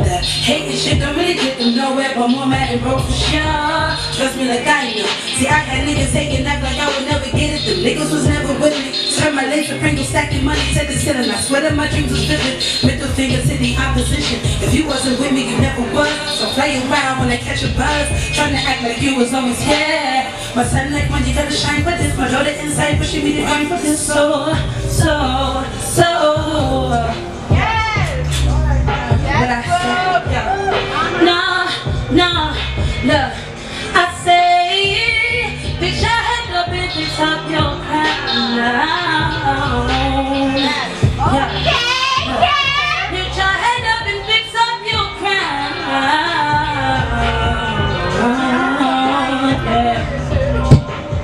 That hating shit don't really get them nowhere, but more mad and broke for sure. Trust me like I know. See, I had niggas hating act like I would never get it. Them niggas was never with me. Turn my laser Pringle stacking money to the ceiling. I swear that my dreams was vivid. Middle finger to the opposition. If you wasn't with me, you never was. So play around when I catch a buzz, trying to act like you was always here. My son like when you gotta shine for this. My daughter inside pushing me to grind for this. So. But I said, no, look, I say, bitch, your head up and fix up your crown now. Bitch, your head up and fix up your crown.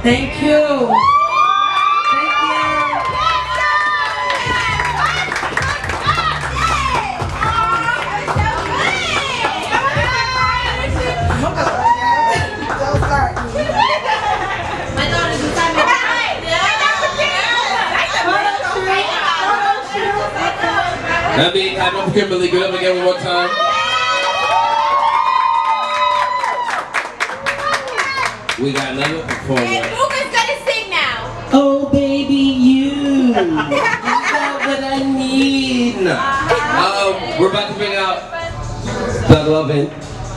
Thank you. That means I know Kimberly. Get up again one more time. We got another performer. And Luca's gonna sing now. Oh baby, you got what I need. We're about to bring out Doug Lovin,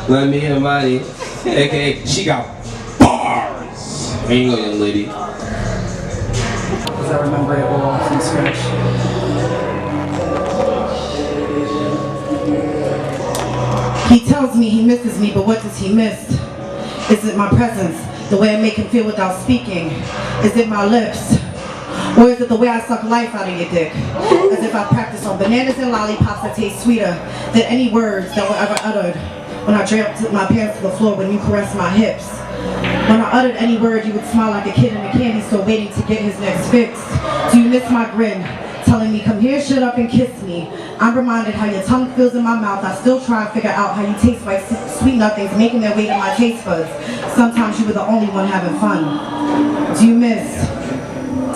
let me and Money, aka She Got Bars. Here you go, young lady. Because I remember it all from scratch. He tells me he misses me, but what does he miss? Is it my presence, the way I make him feel without speaking? Is it my lips? Or is it the way I suck life out of your dick? As if I practice on bananas and lollipops that taste sweeter than any words that were ever uttered. When I dropped my pants to the floor, when you caressed my hips. When I uttered any word, you would smile like a kid in a candy store waiting to get his next fix. Do you miss my grin? Telling me, come here, shut up and kiss me. I'm reminded how your tongue feels in my mouth. I still try to figure out how you taste like sweet nothings making their way to my taste buds. Sometimes you were the only one having fun. Do you miss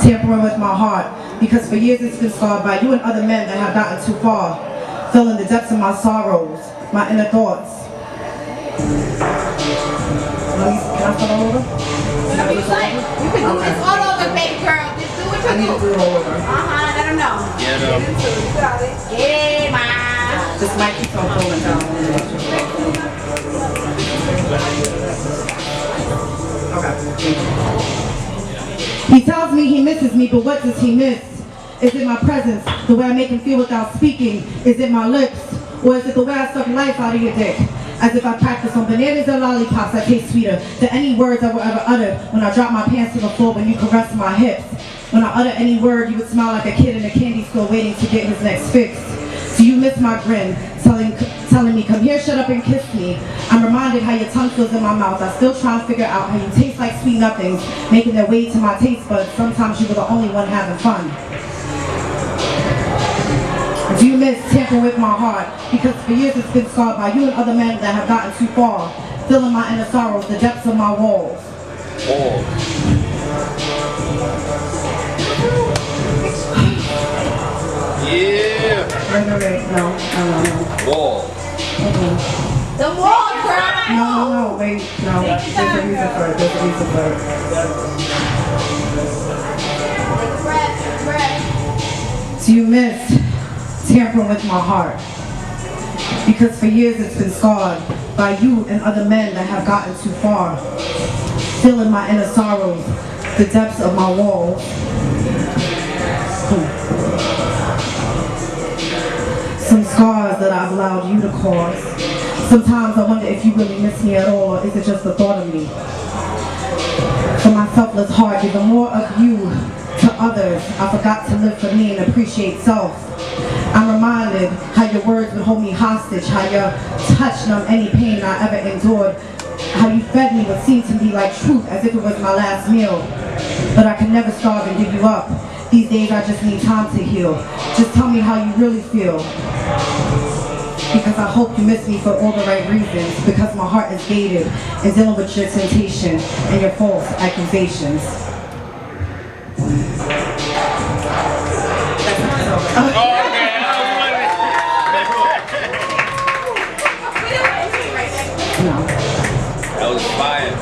tampering with my heart? Because for years it's been scarred by you and other men that have gotten too far. Filling the depths of my sorrows, my inner thoughts. Can I start all over? Whatever you like. You can do this all over, baby girl. Just do what you do. I need to do it all over. Let them know. Get him. Yeah, ma. This mic keeps on falling down. He tells me he misses me, but what does he miss? Is it my presence, the way I make him feel without speaking? Is it my lips? Or is it the way I suck life out of your dick? As if I practice on bananas and lollipops that taste sweeter than any words I were ever uttered. When I drop my pants to the floor, when you caress my hips. When I utter any word, you would smile like a kid in a candy store waiting to get his next fix. Do you miss my grin? Telling me, come here, shut up and kiss me. I'm reminded how your tongue feels in my mouth. I still try to figure out how you taste like sweet nothings, making their way to my taste buds. Sometimes you were the only one having fun. Do you miss tampering with my heart? Because for years it's been scarred by you and other men that have gotten too far. Filling my inner sorrows, the depths of my walls. Yeah. Wait, no. Wall. The wall, girl. No, wait, no. There's a reason for it. Do you miss tampering with my heart? Because for years it's been scarred by you and other men that have gotten too far. Filling my inner sorrows, the depths of my walls. Some scars that I've allowed you to cause. Sometimes I wonder if you really miss me at all, or is it just the thought of me? For my selfless heart, giving more of you to others, I forgot to live for me and appreciate self. I'm reminded how your words would hold me hostage, how your touch numbed any pain I ever endured, how you fed me what seemed to be like truth as if it was my last meal. But I can never starve and give you up. These days I just need time to heal. Just tell me how you really feel. Because I hope you miss me for all the right reasons. Because my heart is gated and dealing with your temptation and your false accusations. That was fire.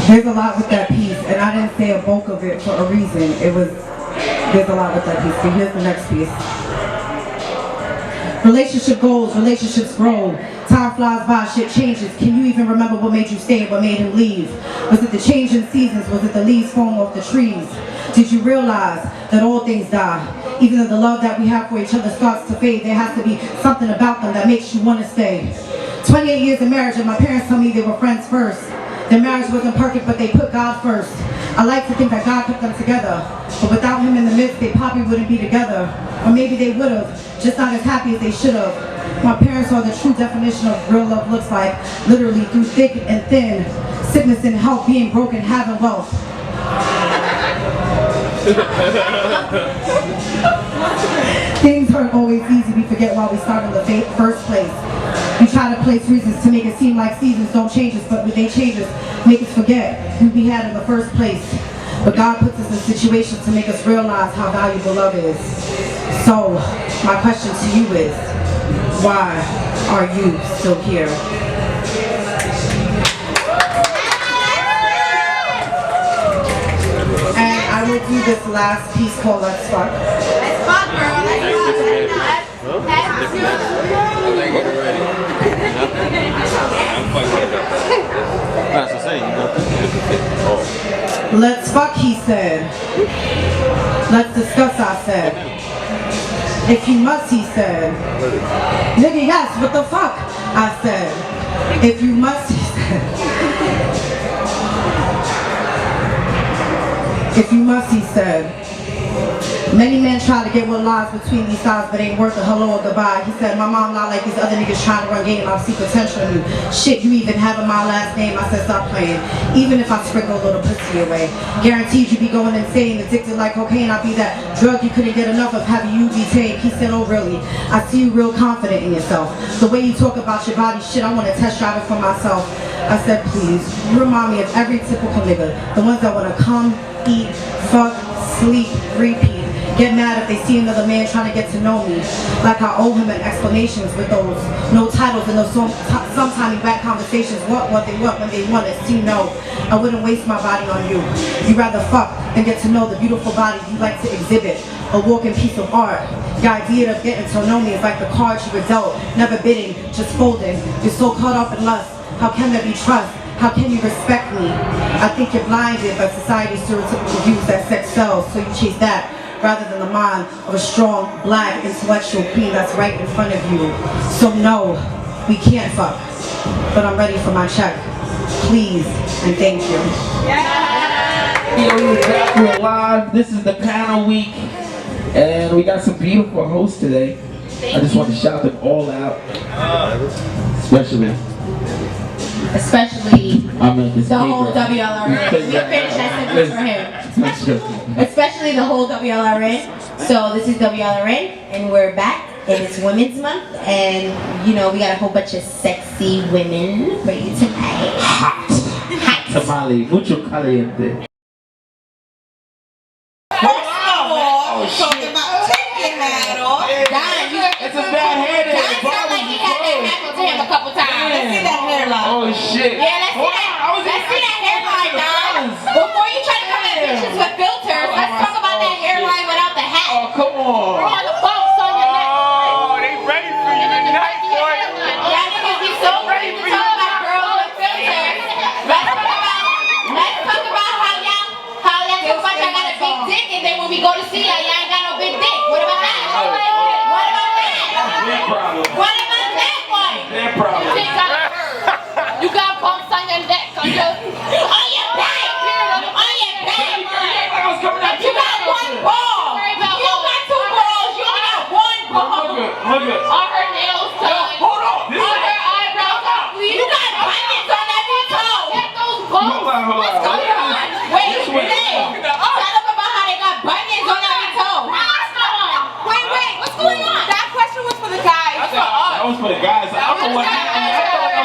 There's a lot with that piece, and I didn't say a bulk of it for a reason. There's a lot with that piece, but here's the next piece. Relationship goals, relationships grow. Time flies by, shit changes. Can you even remember what made you stay and what made him leave? Was it the change in seasons? Was it the leaves falling off the trees? Did you realize that all things die? Even though the love that we have for each other starts to fade, there has to be something about them that makes you want to stay. 28 years of marriage, and my parents tell me they were friends first. Their marriage wasn't perfect, but they put God first. I like to think that God put them together, but without him in the midst, they probably wouldn't be together. Or maybe they would have, just not as happy as they should have. My parents are the true definition of real love looks like, literally through thick and thin, sickness and health, being broken, having wealth. Things aren't always easy. We forget why we started in the first place. We try to place reasons to make it seem like seasons don't change us, but when they change us, make us forget who we had in the first place. But God puts us in situations to make us realize how valuable love is. So, my question to you is, why are you still here? And I will do this last piece called Let's Fuck. Let's fuck, girl. Let's Let's fuck, he said. Let's discuss, I said. If you must, he said. Nigga, yes, what the fuck? I said. If you must, he said. If you must, he said. Many men try to get what lies between these thighs, but ain't worth a hello or goodbye. He said, my mom not like these other niggas trying to run game. I see potential in you. Shit, you even having my last name. I said, stop playing. Even if I sprinkle a little pussy away. Guaranteed you be going insane, addicted like cocaine. I'll be that drug you couldn't get enough of, having you be tamed. He said, oh really? I see you real confident in yourself. The way you talk about your body, shit, I want to test drive it for myself. I said, please, you remind me of every typical nigga. The ones that want to come, eat, fuck, sleep, repeat. Get mad if they see another man trying to get to know me. Like I owe him an explanations with those no titles and those sometimes back conversations. What they want when they want it. See, no, I wouldn't waste my body on you. You'd rather fuck than get to know the beautiful body you like to exhibit. A walking piece of art. The idea of getting to know me is like the cards you were dealt. Never bidding, just folding. You're so caught up in lust. How can there be trust? How can you respect me? I think you're blinded by society's stereotypical views that sex sells, so you chase that rather than the mind of a strong, black, intellectual queen that's right in front of you. So no, we can't fuck, but I'm ready for my check. Please, and thank you. We're live. This is the panel week, and we got some beautiful hosts today. I just want to shout them all out, especially the whole WLRN. We finished that sentence for him. Especially the whole WLRN. So this is WLRN, and we're back, and it's Women's Month, and you know we got a whole bunch of sexy women for you tonight. Hot tamale, mucho caliente. Talking about taking that off. It's a bad hair day. Don sound like he had that happen to him a couple times. Let's see that hairline. Oh shit. Yeah, let's see that hairline, Don. Before you try to come at bitches with filters, let's talk about that hairline without the hat. Oh, come on. All the bumps on your neck. Oh, they ready for you tonight, boy. Y'all niggas be so ready to talk about girls with filters. Let's talk about how y'all talk about y'all got a big dick, and then when we go to see y'all ain't got no big dick. What about that? What about that one? Their problem. You got bumps on your neck, on your back. On your back. But you got one ball. You got two balls. You only got one ball. Look at. All her nails done. Hold on. All her eyebrows are bleeding. You got bunions on every toe. Get those bumps. What's going on? Wait, tell them about how they got bunions on every toe. Wait, what's going on? That question was for the guys. That was for the guys. I don't know what happened.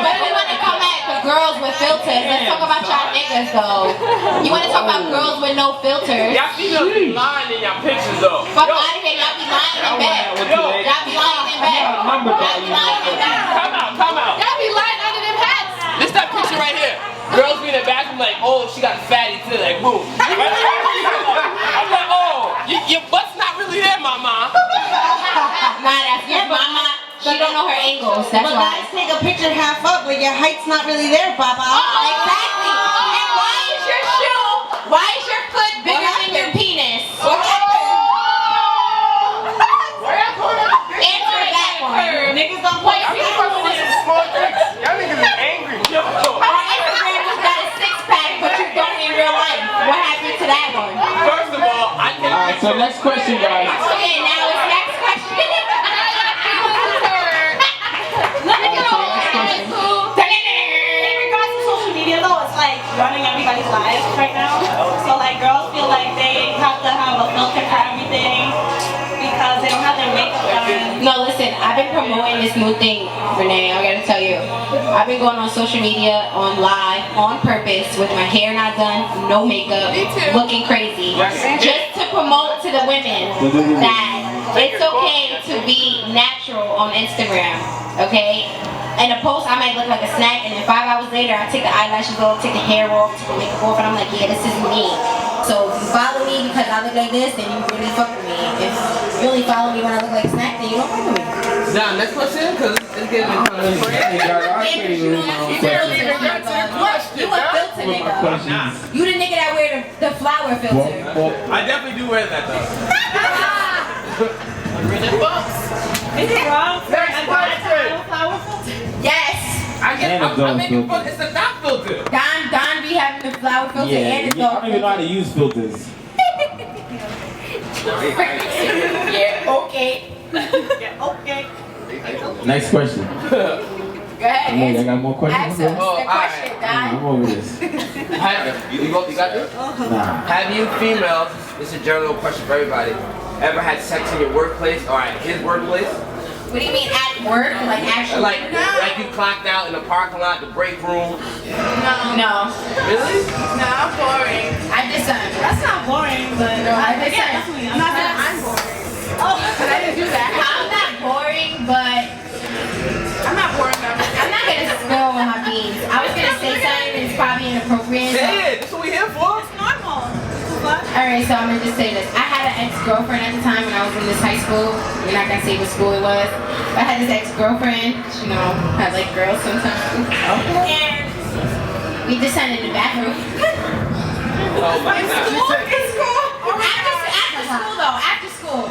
But we want to come at the girls with filters. Let's talk about y'all niggas though. You want to talk about girls with no filters? Y'all see them be lying in y'all pictures though. Fuck out of here, y'all be lying in bed. Y'all be lying in bed. Y'all be lying in bed. Come out. Y'all be lying under them hats. This that picture right here. Girls be in the bathroom like, oh, she got a fatty too, like boom. I'm like, oh, your butt's not really there, mama. Nah, that's your mama. She don't know her angles. That's But why. guys take a picture half up, but your height's not really there, Baba. Exactly. And why is your shoe? Why is your foot bigger than your penis? What happened? Answer that one. Niggas don't play. Y'all niggas is angry. On Instagram, you got a six-pack, but you don't in real life. What happened to that one? First of all, I think. Alright, so next question, guys. Okay, now it's next question. In regards to social media though, it's like running everybody's lives right now. So like girls feel like they have to have a filter for everything because they don't have their makeup done. No, listen, I've been promoting this new thing, Renee, I gotta tell you. I've been going on social media, on live, on purpose, with my hair not done, no makeup, looking crazy. Just to promote to the women that it's okay to be natural on Instagram, okay? In a post, I might look like a snack, and then 5 hours later, I take the eyelashes off, take the hair off, take the makeup off, and I'm like, yeah, this is me. So if you follow me because I look like this, then you really fuck with me. If you only follow me when I look like a snack, then you don't fuck with me. Now, next question, because it's getting kind of crazy. I can't even read my own questions. You a filter nigga. You the nigga that wear the flower filter. I definitely do wear that though. Read the books. Is it wrong for a Next guy to question. have a flower filter? Yes. I'm making fun. It's a dot filter. Don be having the flower filter and the I don't even know how to use filters. Yeah, okay. Yeah, okay. Next question. Go ahead. Wait, I got more questions. Ask us the question, Don. I'm over this. You got this? Nah. Have you females, this is a general question for everybody, ever had sex in your workplace or at his workplace? What do you mean at work? Like actually? Like you clocked out in the parking lot, the break room? No. Really? No, I'm boring. I just That's not boring, but No, I just yeah, definitely. I'm not saying I'm boring. Oh, I didn't do that. I'm not boring, but I'm not boring. I'm not gonna spill on my beans. I was gonna say something that's probably inappropriate. Say it. That's what we here for. It's normal. Alright, so I'm gonna just say this. I had an ex-girlfriend at the time when I was in this high school. We're not gonna say what school it was. But I had this ex-girlfriend, you know, had like girls sometimes. And we descended in the bathroom. Oh my God. In school? After school though, after school.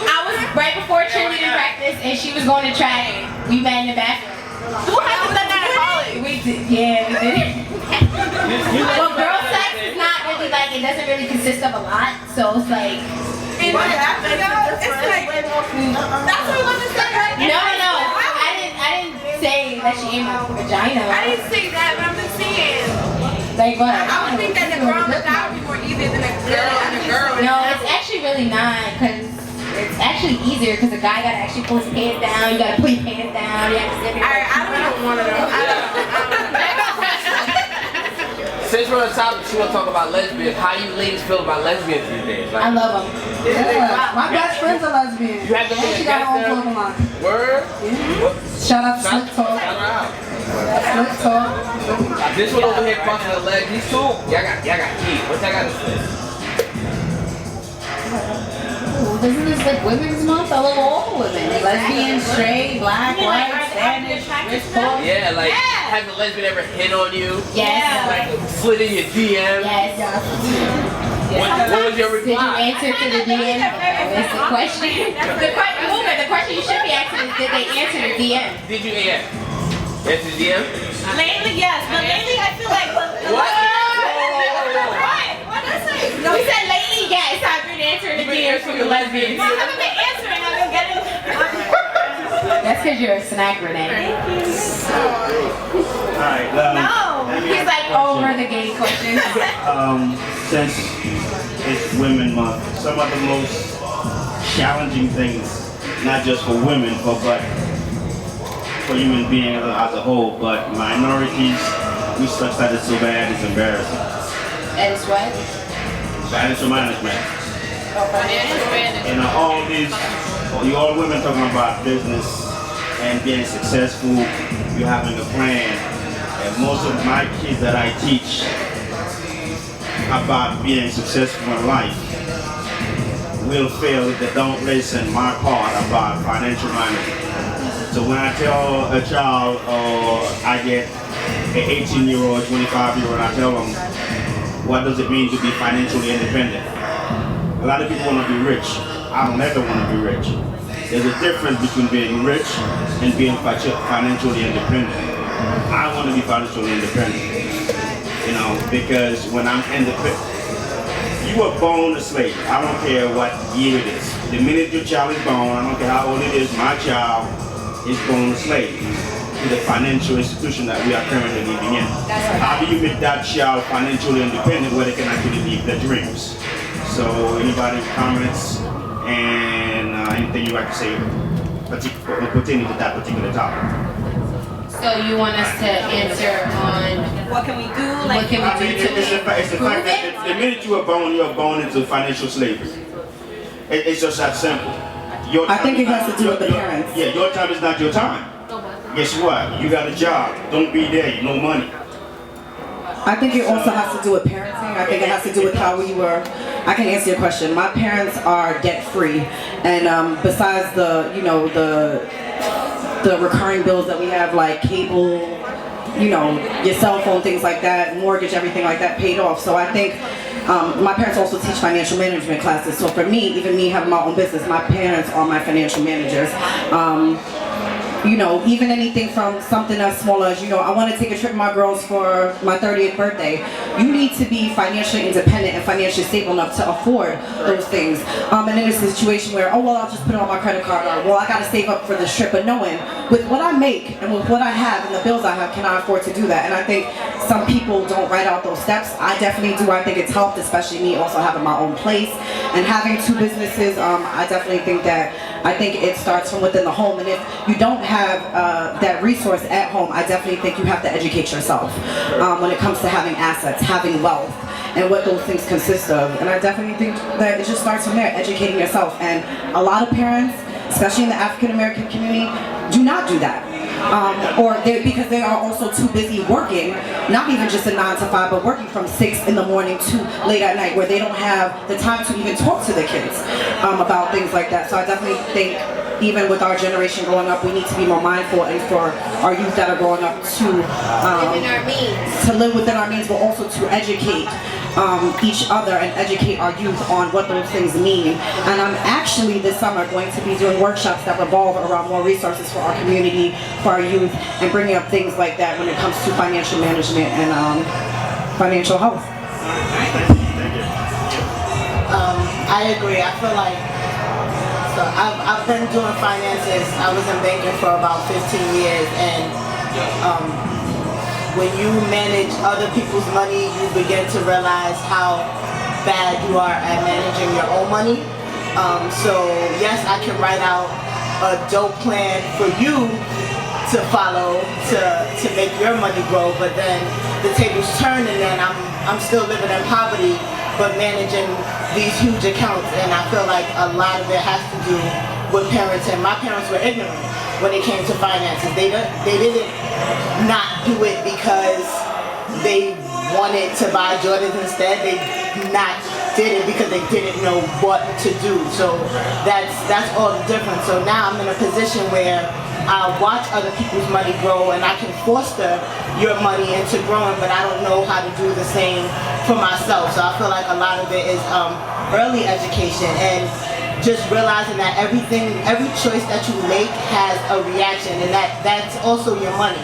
I was right before cheerleading practice and she was going to track. We met in the bathroom. Who hasn't done that at college? We did, yeah, we did. Well, girl sex is not really like, it doesn't really consist of a lot, so it's like. It's like, that's what I want to say, right? No, I didn't say that she ate my vagina. I didn't say that, but I'm just saying. Like what? I would think that the girl and the guy would be more easier than a girl and a girl. No, it's actually really not, because it's actually easier because the guy gotta actually pull his pants down, you gotta put your pants down, you have to zip it. I don't even want to know. Since we're on the topic, she want to talk about lesbians. How you ladies feel about lesbians these days? Like, I love them. Yeah, my best friend's a lesbian. You have to And she got her own clothing line. Word? Shout out to Slick Talk. Shout her out. Slick Talk. This one over here crossing the leg. These two, y'all got heat. What y'all got to say? Isn't this like Women's Month? I love all women. Lesbian, straight, black, white, Spanish, rich, poor. Yeah, like, has a lesbian ever hit on you? Yes. Like, slid in your DM? Yes. What was your Did you reply? answer to the DM? That's the question. The question you should be asking is, did they answer the DM? Did you answer the DM? Lately, yes, but lately I feel like. What? What did I say? No, we said lately, yes. I've been answering the DMs from the lesbians. No, I haven't been answering. I've been getting. That's because you're a snack, Renee. Alright, He's like over the gay question. Since it's Women Month, some of the most challenging things, not just for women, but for human beings as a whole, but minorities, we such that it's so bad, it's embarrassing. And it's what? Financial management. And all these, you all women talking about business and being successful, you having a plan. And most of my kids that I teach about being successful in life will fail if they don't listen my part about financial management. So when I tell a child, I get an 18-year-old, 25-year-old, I tell them, what does it mean to be financially independent? A lot of people want to be rich. I don't ever want to be rich. There's a difference between being rich and being financially independent. I want to be financially independent, you know, because when I'm independent, you were born a slave. I don't care what year it is. The minute your child is born, I don't care how old it is, my child is born a slave to the financial institution that we are currently living in. How do you make that child financially independent where they can actually live their dreams? So anybody comments and anything you'd like to say pertaining to that particular topic? So you want us to answer on what can we do? What can we do to it's the fact that the minute you are born into financial slavery. It's just that simple. I think it has to do with the parents. Yeah, your time is not your time. Guess what? You got a job. Don't be there. No money. I think it also has to do with parenting. I think it has to do with how we were. I can answer your question. My parents are debt free, and besides the recurring bills that we have, like cable, your cell phone, things like that, mortgage, everything like that paid off. So I think My parents also teach financial management classes, so for me, even me having my own business, my parents are my financial managers. You know, even anything from something as small as, you know, I want to take a trip with my girls for my 30th birthday. You need to be financially independent and financially stable enough to afford those things. And in a situation where, oh, well, I'll just put it on my credit card, or, well, I got to save up for this trip. But knowing, with what I make and with what I have and the bills I have, can I afford to do that? And I think some people don't write out those steps. I definitely do. I think it's helped, especially me also having my own place and having 2 businesses. I definitely think that, I think it starts from within the home. And if you don't have that resource at home, I definitely think you have to educate yourself when it comes to having assets, having wealth, and what those things consist of. And I definitely think that it just starts from there, educating yourself. And a lot of parents, especially in the African American community, do not do that. Because they are also too busy working, not even just a 9 to 5, but working from 6 in the morning to late at night, where they don't have the time to even talk to the kids about things like that. So I definitely think, even with our generation growing up, we need to be more mindful, and for our youth that are growing up to live within our means, but also to educate each other and educate our youth on what those things mean. And I'm actually this summer going to be doing workshops that revolve around more resources for our community, for our youth, and bringing up things like that when it comes to financial management and financial health. I agree. I feel like, so I've been doing finances. I was in banking for about 15 years, and when you manage other people's money, you begin to realize how bad you are at managing your own money. So yes, I can write out a dope plan for you to follow to make your money grow, but then the tables turn, and then I'm still living in poverty, but managing these huge accounts. And I feel like a lot of it has to do with parents, and my parents were ignorant when it came to finances. They didn't not do it because they wanted to buy Jordans instead. They not did it because they didn't know what to do. So that's all the difference. So now I'm in a position where I watch other people's money grow, and I can foster your money into growing, but I don't know how to do the same for myself. So I feel like a lot of it is early education, and just realizing that every choice that you make has a reaction, and that's also your money.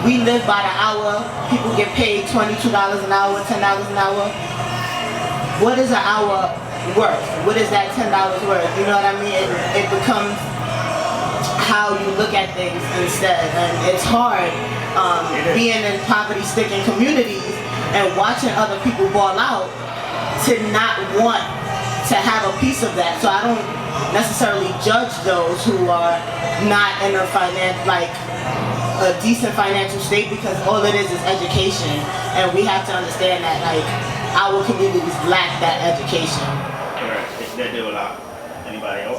We live by the hour. People get paid $22 an hour, $10 an hour. What is an hour worth? What is that $10 worth? You know what I mean? It becomes how you look at things instead. And it's hard being in poverty-stricken communities and watching other people ball out to not want to have a piece of that. So I don't necessarily judge those who are not in a decent financial state, because all it is education, and we have to understand that our communities lack that education. Correct. They do a lot. Anybody else?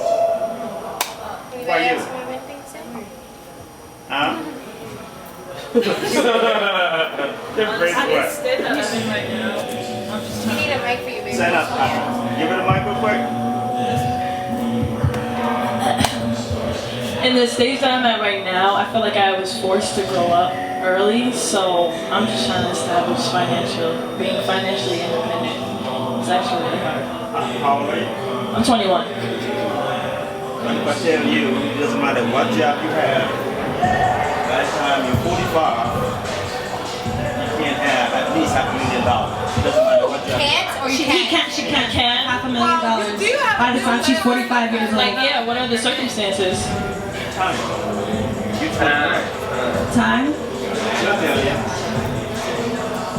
What about you? Huh? You need a mic for you, baby. Stand up. Give it a mic real quick. In the stage that I'm at right now, I feel like I was forced to grow up early, so I'm just trying to establish being financially independent. It's actually really hard. How old are you? I'm 21. If I tell you, it doesn't matter what job you have, by the time you're 45, you can't have at least $500,000. It doesn't matter what job. She can't have $500,000 by the time she's 45 years old. Like, yeah, what are the circumstances? Time. Time?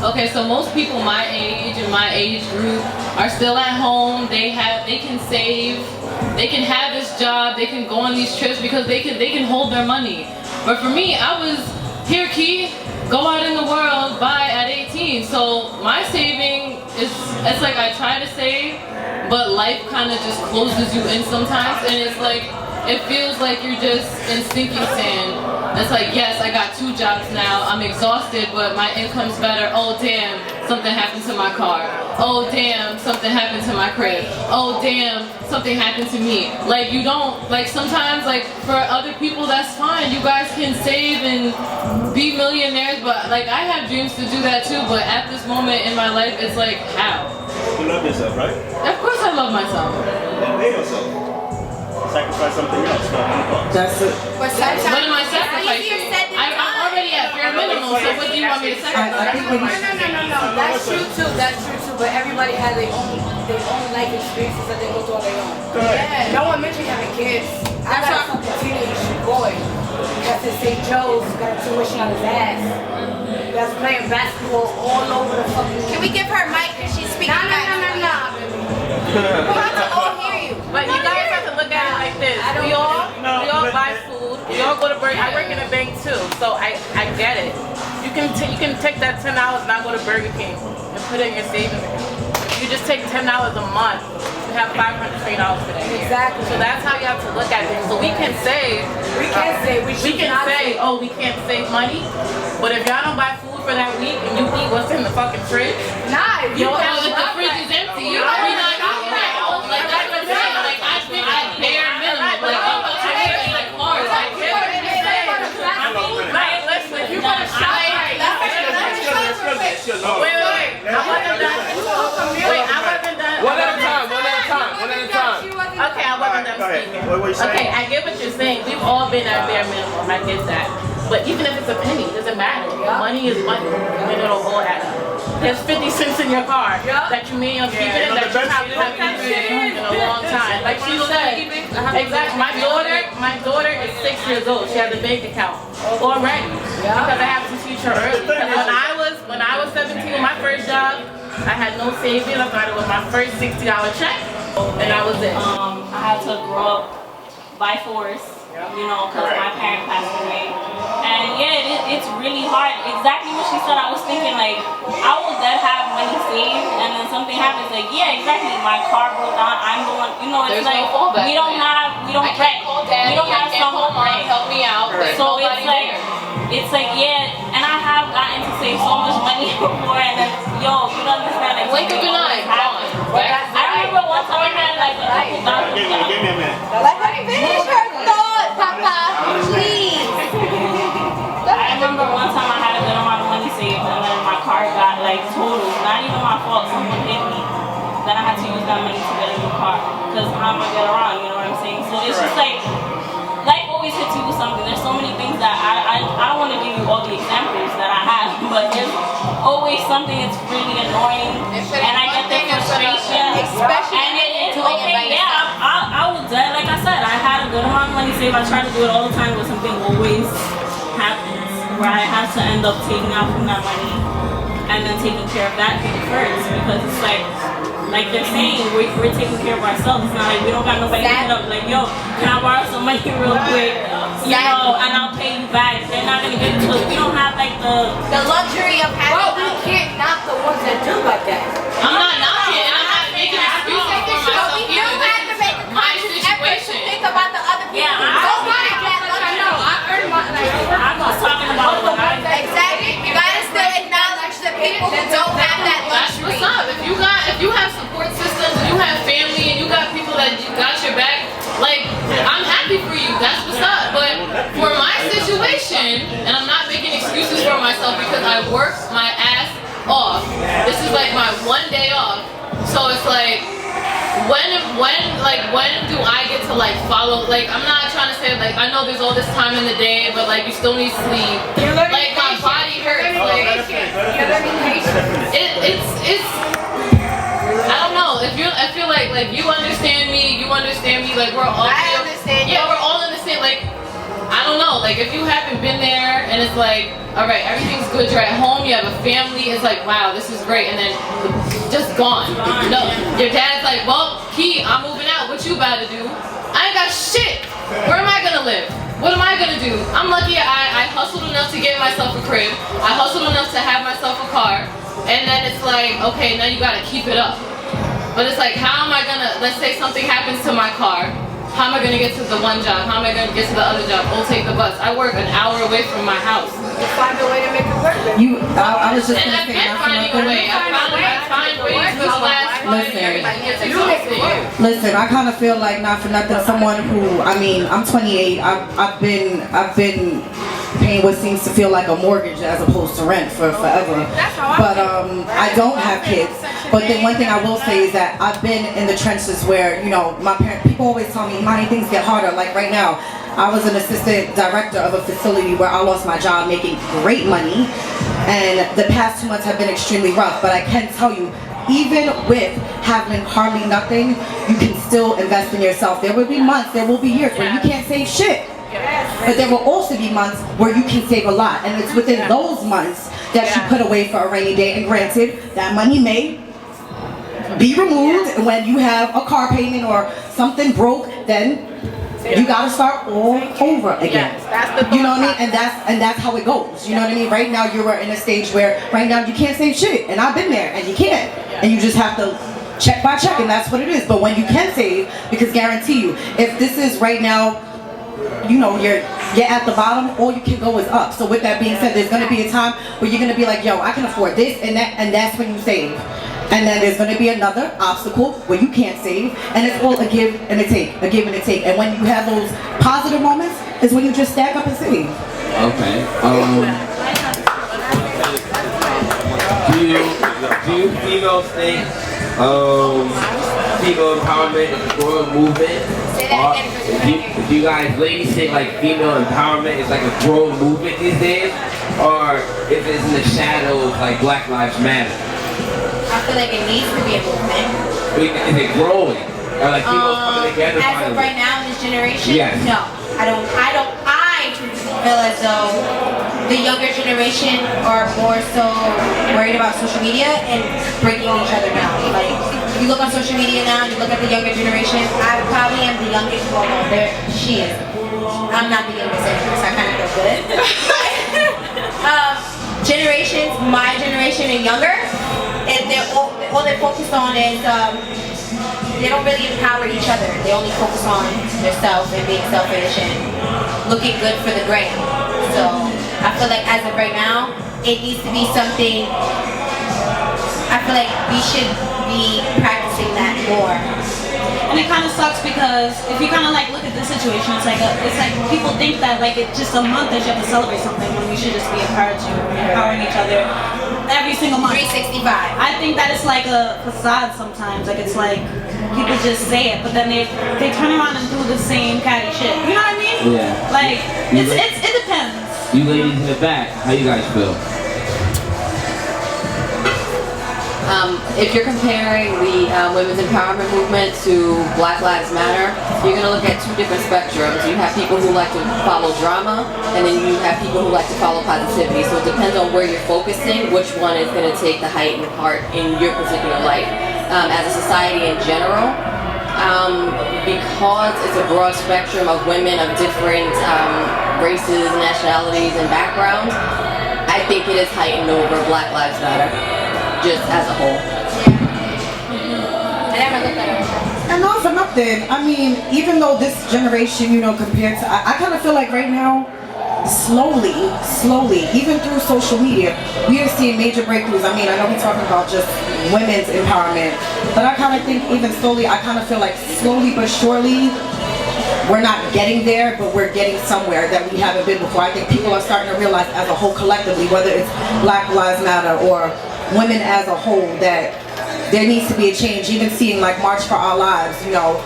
Okay, so most people my age and my age group are still at home. They can save, they can have this job, they can go on these trips because they can hold their money. But for me, I was here, Key, go out in the world, buy at 18. So my saving it's like I try to save, but life kind of just closes you in sometimes, and it's like it feels like you're just in sinking sand. It's like, yes, I got 2 jobs now, I'm exhausted, but my income's better. Oh damn, something happened to my car. Oh damn, something happened to my crib. Oh damn, something happened to me. Like, you don't, like, sometimes, like, for other people that's fine, you guys can save and be millionaires, but like I have dreams to do that too, but at this moment in my life it's like, how? yourself, right? Of course I love myself. Then pay yourself. Sacrifice something else for $100. That's it. What am I sacrificing? I'm already at bare minimum, so what do you want me to sacrifice? No. That's true too. That's true too. But everybody has their own life experiences that they go through on their own. Yeah. No one mentioned having kids. I got a fucking teenage boy. That's in St. Joe's. Got tuition on his ass. That's playing basketball all over the fucking. Can we give her a mic because she's speaking? No. We'll have to all hear you. But you guys have to look at it like this. We all buy food. We all go to Burger. I work in a bank too, so I get it. You can take that $10 and not go to Burger King and put it in your savings account. You just take $10 a month. You have $520 for that year. Exactly. So that's how you have to look at things. So we can say, oh, we can't save money, but if y'all don't buy food for that week and you eat what's in the fucking fridge, if the fridge is empty, you're not eating that. Like that's what I'm saying. Like I think at bare minimum, like I hear like cars. I get what you're saying. Like, listen, if you want to shop, wait. I wasn't done. One at a time. Okay, I wasn't done speaking. Okay, I get what you're saying. We've all been at bare minimum. I get that. But even if it's a penny, it doesn't matter. Money is money, and it'll all add up. There's 50 cents in your car that you may have keeping and that you probably haven't used in a long time. Like she said, exactly. My daughter is 6 years old. She has a bank account already because I have to teach her early. Because when I was 17 with my first job, I had no savings. I thought it was my first $60 check, and that was it. I had to grow up by force, because my parent passed away. And yeah, it's really hard. Exactly what she said, I was thinking like, I would then have money saved and then something happens, like, yeah, exactly, my car broke down, I'm going, it's There's like, no fallback we don't plan. I can't call daddy, we don't have I can't call someone mom, help me out. There's so nobody there. it's like, yeah, and I have gotten to save so much money before, and then, you don't understand, like, Blink of an eye, come on. I remember one time I had like a couple thousand. Give me a minute. Let her finish her thought, Papa. Please. I remember one time I had a good amount of money saved, and then my car got like totaled. Not even my fault. Someone hit me. Then I had to use that money to get a new car. Because how am I get around? You know what I'm saying? So it's just like life always hits you with something. There's so many things that I don't want to give you all the examples that I have, but there's always something that's really annoying, and I get the frustration. Especially and it's okay. Yeah, I would do it. Like I said, I had a good amount of money saved. I try to do it all the time, but something always happens where I have to end up taking out from that money and then taking care of that thing first, because it's like they're saying, we're taking care of ourselves. It's not like we don't got nobody to hit up like, yo, can I borrow some money real quick? And I'll pay you back. They're not gonna get it because we don't have like the luxury of having. Well, we can't knock the ones that do like that. I'm not knocking, and I'm not making excuses for myself You have to make a conscious effort to think about the other people. I earned my I'm just talking about exactly. You gotta still acknowledge the people who don't have that That's luxury. what's up. If you have support systems, and you have family, and you got people that got your back, like, I'm happy for you. That's what's up. But for my situation, and I'm not making excuses for myself because I work my ass off. This is like my one day off. So it's like, when do I get to like follow? Like, I'm not trying to say like, I know there's all this time in the day, but like you still need sleep. Like my body hurts. Like it's. I don't know. I feel like you understand me. Like we're all. I understand. Yeah, we're all in the same. Like, I don't know. Like if you haven't been there and it's like, all right, everything's good. You're at home. You have a family. It's like, wow, this is great. And then just gone. No, your dad's like, well, Key, I'm moving out. What you about to do? I ain't got shit. Where am I gonna live? What am I gonna do? I'm lucky I hustled enough to get myself a crib. I hustled enough to have myself a car. And then it's like, okay, now you gotta keep it up. But it's like, how am I gonna, let's say something happens to my car. How am I gonna get to the one job? How am I gonna get to the other job? I'll take the bus. I work an hour away from my house. You find a way to make it work. I was just And gonna I've say been not for finding a nothing. way. I find ways for the last 5 years. It's exhausting. Listen, I kind of feel like not for nothing. Someone who, I'm 28. I've been paying what seems to feel like a mortgage as opposed to rent for forever. But I don't have kids. But then one thing I will say is that I've been in the trenches where, you know, my parents, people always tell me, Imani, things get harder. Like right now, I was an assistant director of a facility where I lost my job making great money. And the past 2 months have been extremely rough. But I can tell you, even with having hardly nothing, you can still invest in yourself. There will be months, there will be years where you can't save shit. But there will also be months where you can save a lot. And it's within those months that you put away for a rainy day. And granted, that money may be removed when you have a car payment or something broke, then you gotta start all over again. You know what I mean? And that's how it goes. You know what I mean? Right now you're in a stage where right now you can't save shit. And I've been there and you can't. And you just have to check by check, and that's what it is. But when you can save, because guarantee you, if this is right now, you know, you're at the bottom, all you can go is up. So with that being said, there's gonna be a time where you're gonna be like, yo, I can afford this and that, and that's when you save. And then there's gonna be another obstacle where you can't save, and it's all a give and a take, a give and a take. And when you have those positive moments, is when you just stack up and save. Okay. Do you females think female empowerment is a growing movement? Or do you guys ladies think like female empowerment is like a growing movement these days? Or if it's in the shadows like Black Lives Matter? I feel like it needs to be a movement. Is it growing? Or like people coming together? As of right now in this generation, yes. No. I feel as though the younger generation are more so worried about social media and breaking each other down. Like, you look on social media now, you look at the younger generation, I probably am the youngest, well no, she is. I'm not the youngest anymore, so I kind of feel good. Generations, my generation and younger, all they're focused on is they don't really empower each other. They only focus on themselves and being selfish and looking good for the gram. So I feel like as of right now, it needs to be something. I feel like we should be practicing that more. And it kind of sucks because if you kind of like look at this situation, it's like people think that like it's just a month that you have to celebrate something when we should just be empowering each other every single month. 365. I think that it's like a facade sometimes. Like it's like people just say it, but then they turn around and do the same catty shit. You know what I mean? Yeah. Like it depends. You ladies in the back, how you guys feel? If you're comparing the women's empowerment movement to Black Lives Matter, you're going to look at two different spectrums. You have people who like to follow drama, and then you have people who like to follow positivity. So it depends on where you're focusing, which one is going to take the heightened part in your particular life. As a society in general, because it's a broad spectrum of women of different races, nationalities, and backgrounds, I think it is heightened over Black Lives Matter, just as a whole. And not for nothing, I mean, even though this generation, you know, compared to, I kind of feel like right now, slowly, even through social media, we are seeing major breakthroughs. I mean, I know we're talking about just women's empowerment, but I kind of think even slowly, I kind of feel like slowly but surely, we're not getting there, but we're getting somewhere that we haven't been before. I think people are starting to realize as a whole collectively, whether it's Black Lives Matter or women as a whole, that there needs to be a change. Even seeing like March for Our Lives, you know,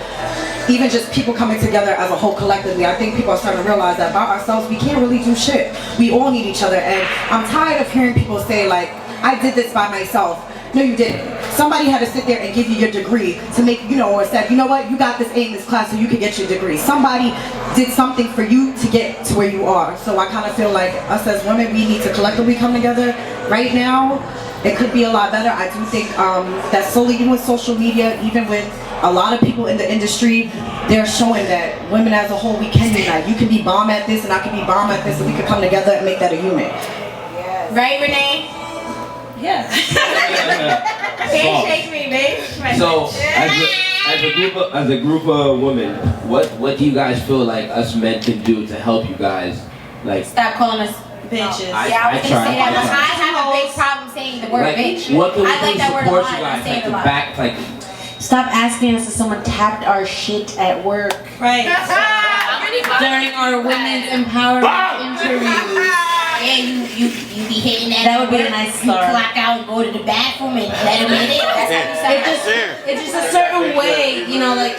even just people coming together as a whole collectively, I think people are starting to realize that by ourselves we can't really do shit. We all need each other, and I'm tired of hearing people say like, I did this by myself. No, you didn't. Somebody had to sit there and give you your degree to make, you know, or said, you know what, you got this A in this class so you could get your degree. Somebody did something for you to get to where you are. So I kind of feel like us as women, we need to collectively come together. Right now, it could be a lot better. I do think that slowly, even with social media, even with a lot of people in the industry, they're showing that women as a whole, we can unite. You can be bomb at this and I can be bomb at this, and we can come together and make that a unit. Yes. Right, Renee? Yeah. Can't shake me, bitch. So, as a group of women, what do you guys feel like us men can do to help you guys? Like, stop calling us bitches. I was gonna say that, but I have a big problem saying the word like, bitch. What can we I like do that to word a support lot. you guys? I say Like it a the lot. back, like. Stop asking us if someone tapped our shit at work. Right. during our women's empowerment interviews. Yeah, you be hitting that. That would be a nice You start. clock out, go to the bathroom, and let him hit it. That's how you sound. It's just a certain way, you know, like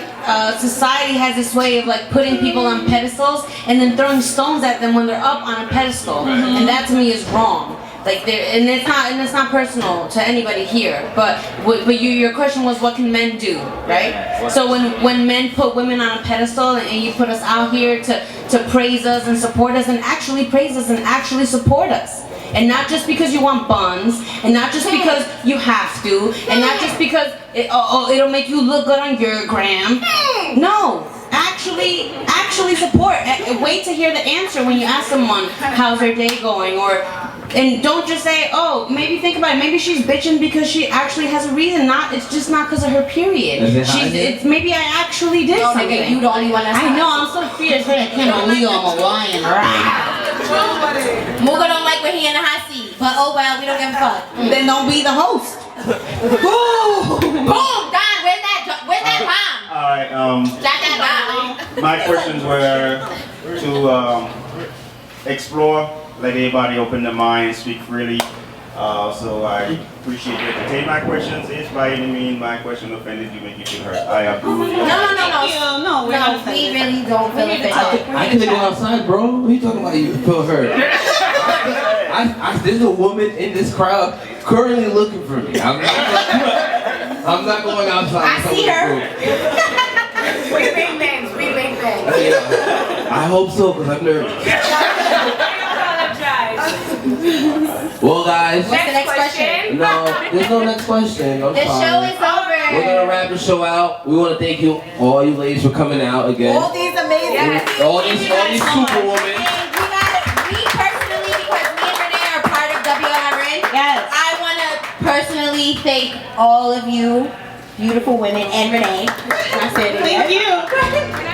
society has this way of like putting people on pedestals and then throwing stones at them when they're up on a pedestal, and that to me is wrong. Like it's not personal to anybody here, but your question was what can men do, right? So when men put women on a pedestal and you put us out here to praise us and support us and actually praise us and actually support us. And not just because you want buns, and not just because you have to, and not just because it'll make you look good on your gram. No, actually support. Wait to hear the answer when you ask someone how's their day going, and don't just say, oh, maybe think about it. Maybe she's bitching because she actually has a reason. It's just not because of her period. Maybe I actually did something. Nigga, you the only one that's I know. I'm so fierce. I can't believe I'm a lion. Muga don't like when he in the hot seat, but oh well, we don't give a fuck. Then don't be the host. Boom! Don, where's that bomb? All right. Drop that bomb. My questions were to explore, let everybody open their mind, speak freely. So I appreciate you entertaining my questions. If by any means my question offended you, make you feel hurt, I have. No, we really don't feel offended. I could have gone outside, bro. What are you talking about? You feel hurt? There's a woman in this crowd currently looking for me. I'm not going outside. I see her. We big bangs. I hope so, because I'm nervous. Well, guys. What's the next question? No, there's no next question. I'm The sorry. show is over. We're gonna wrap the show out. We want to thank you, all you ladies, for coming out again. All these amazing All these superwomen. We personally, because me and Renee are part of Wlrn, I want to personally thank all of you beautiful women and Renee. I said it. Thank you.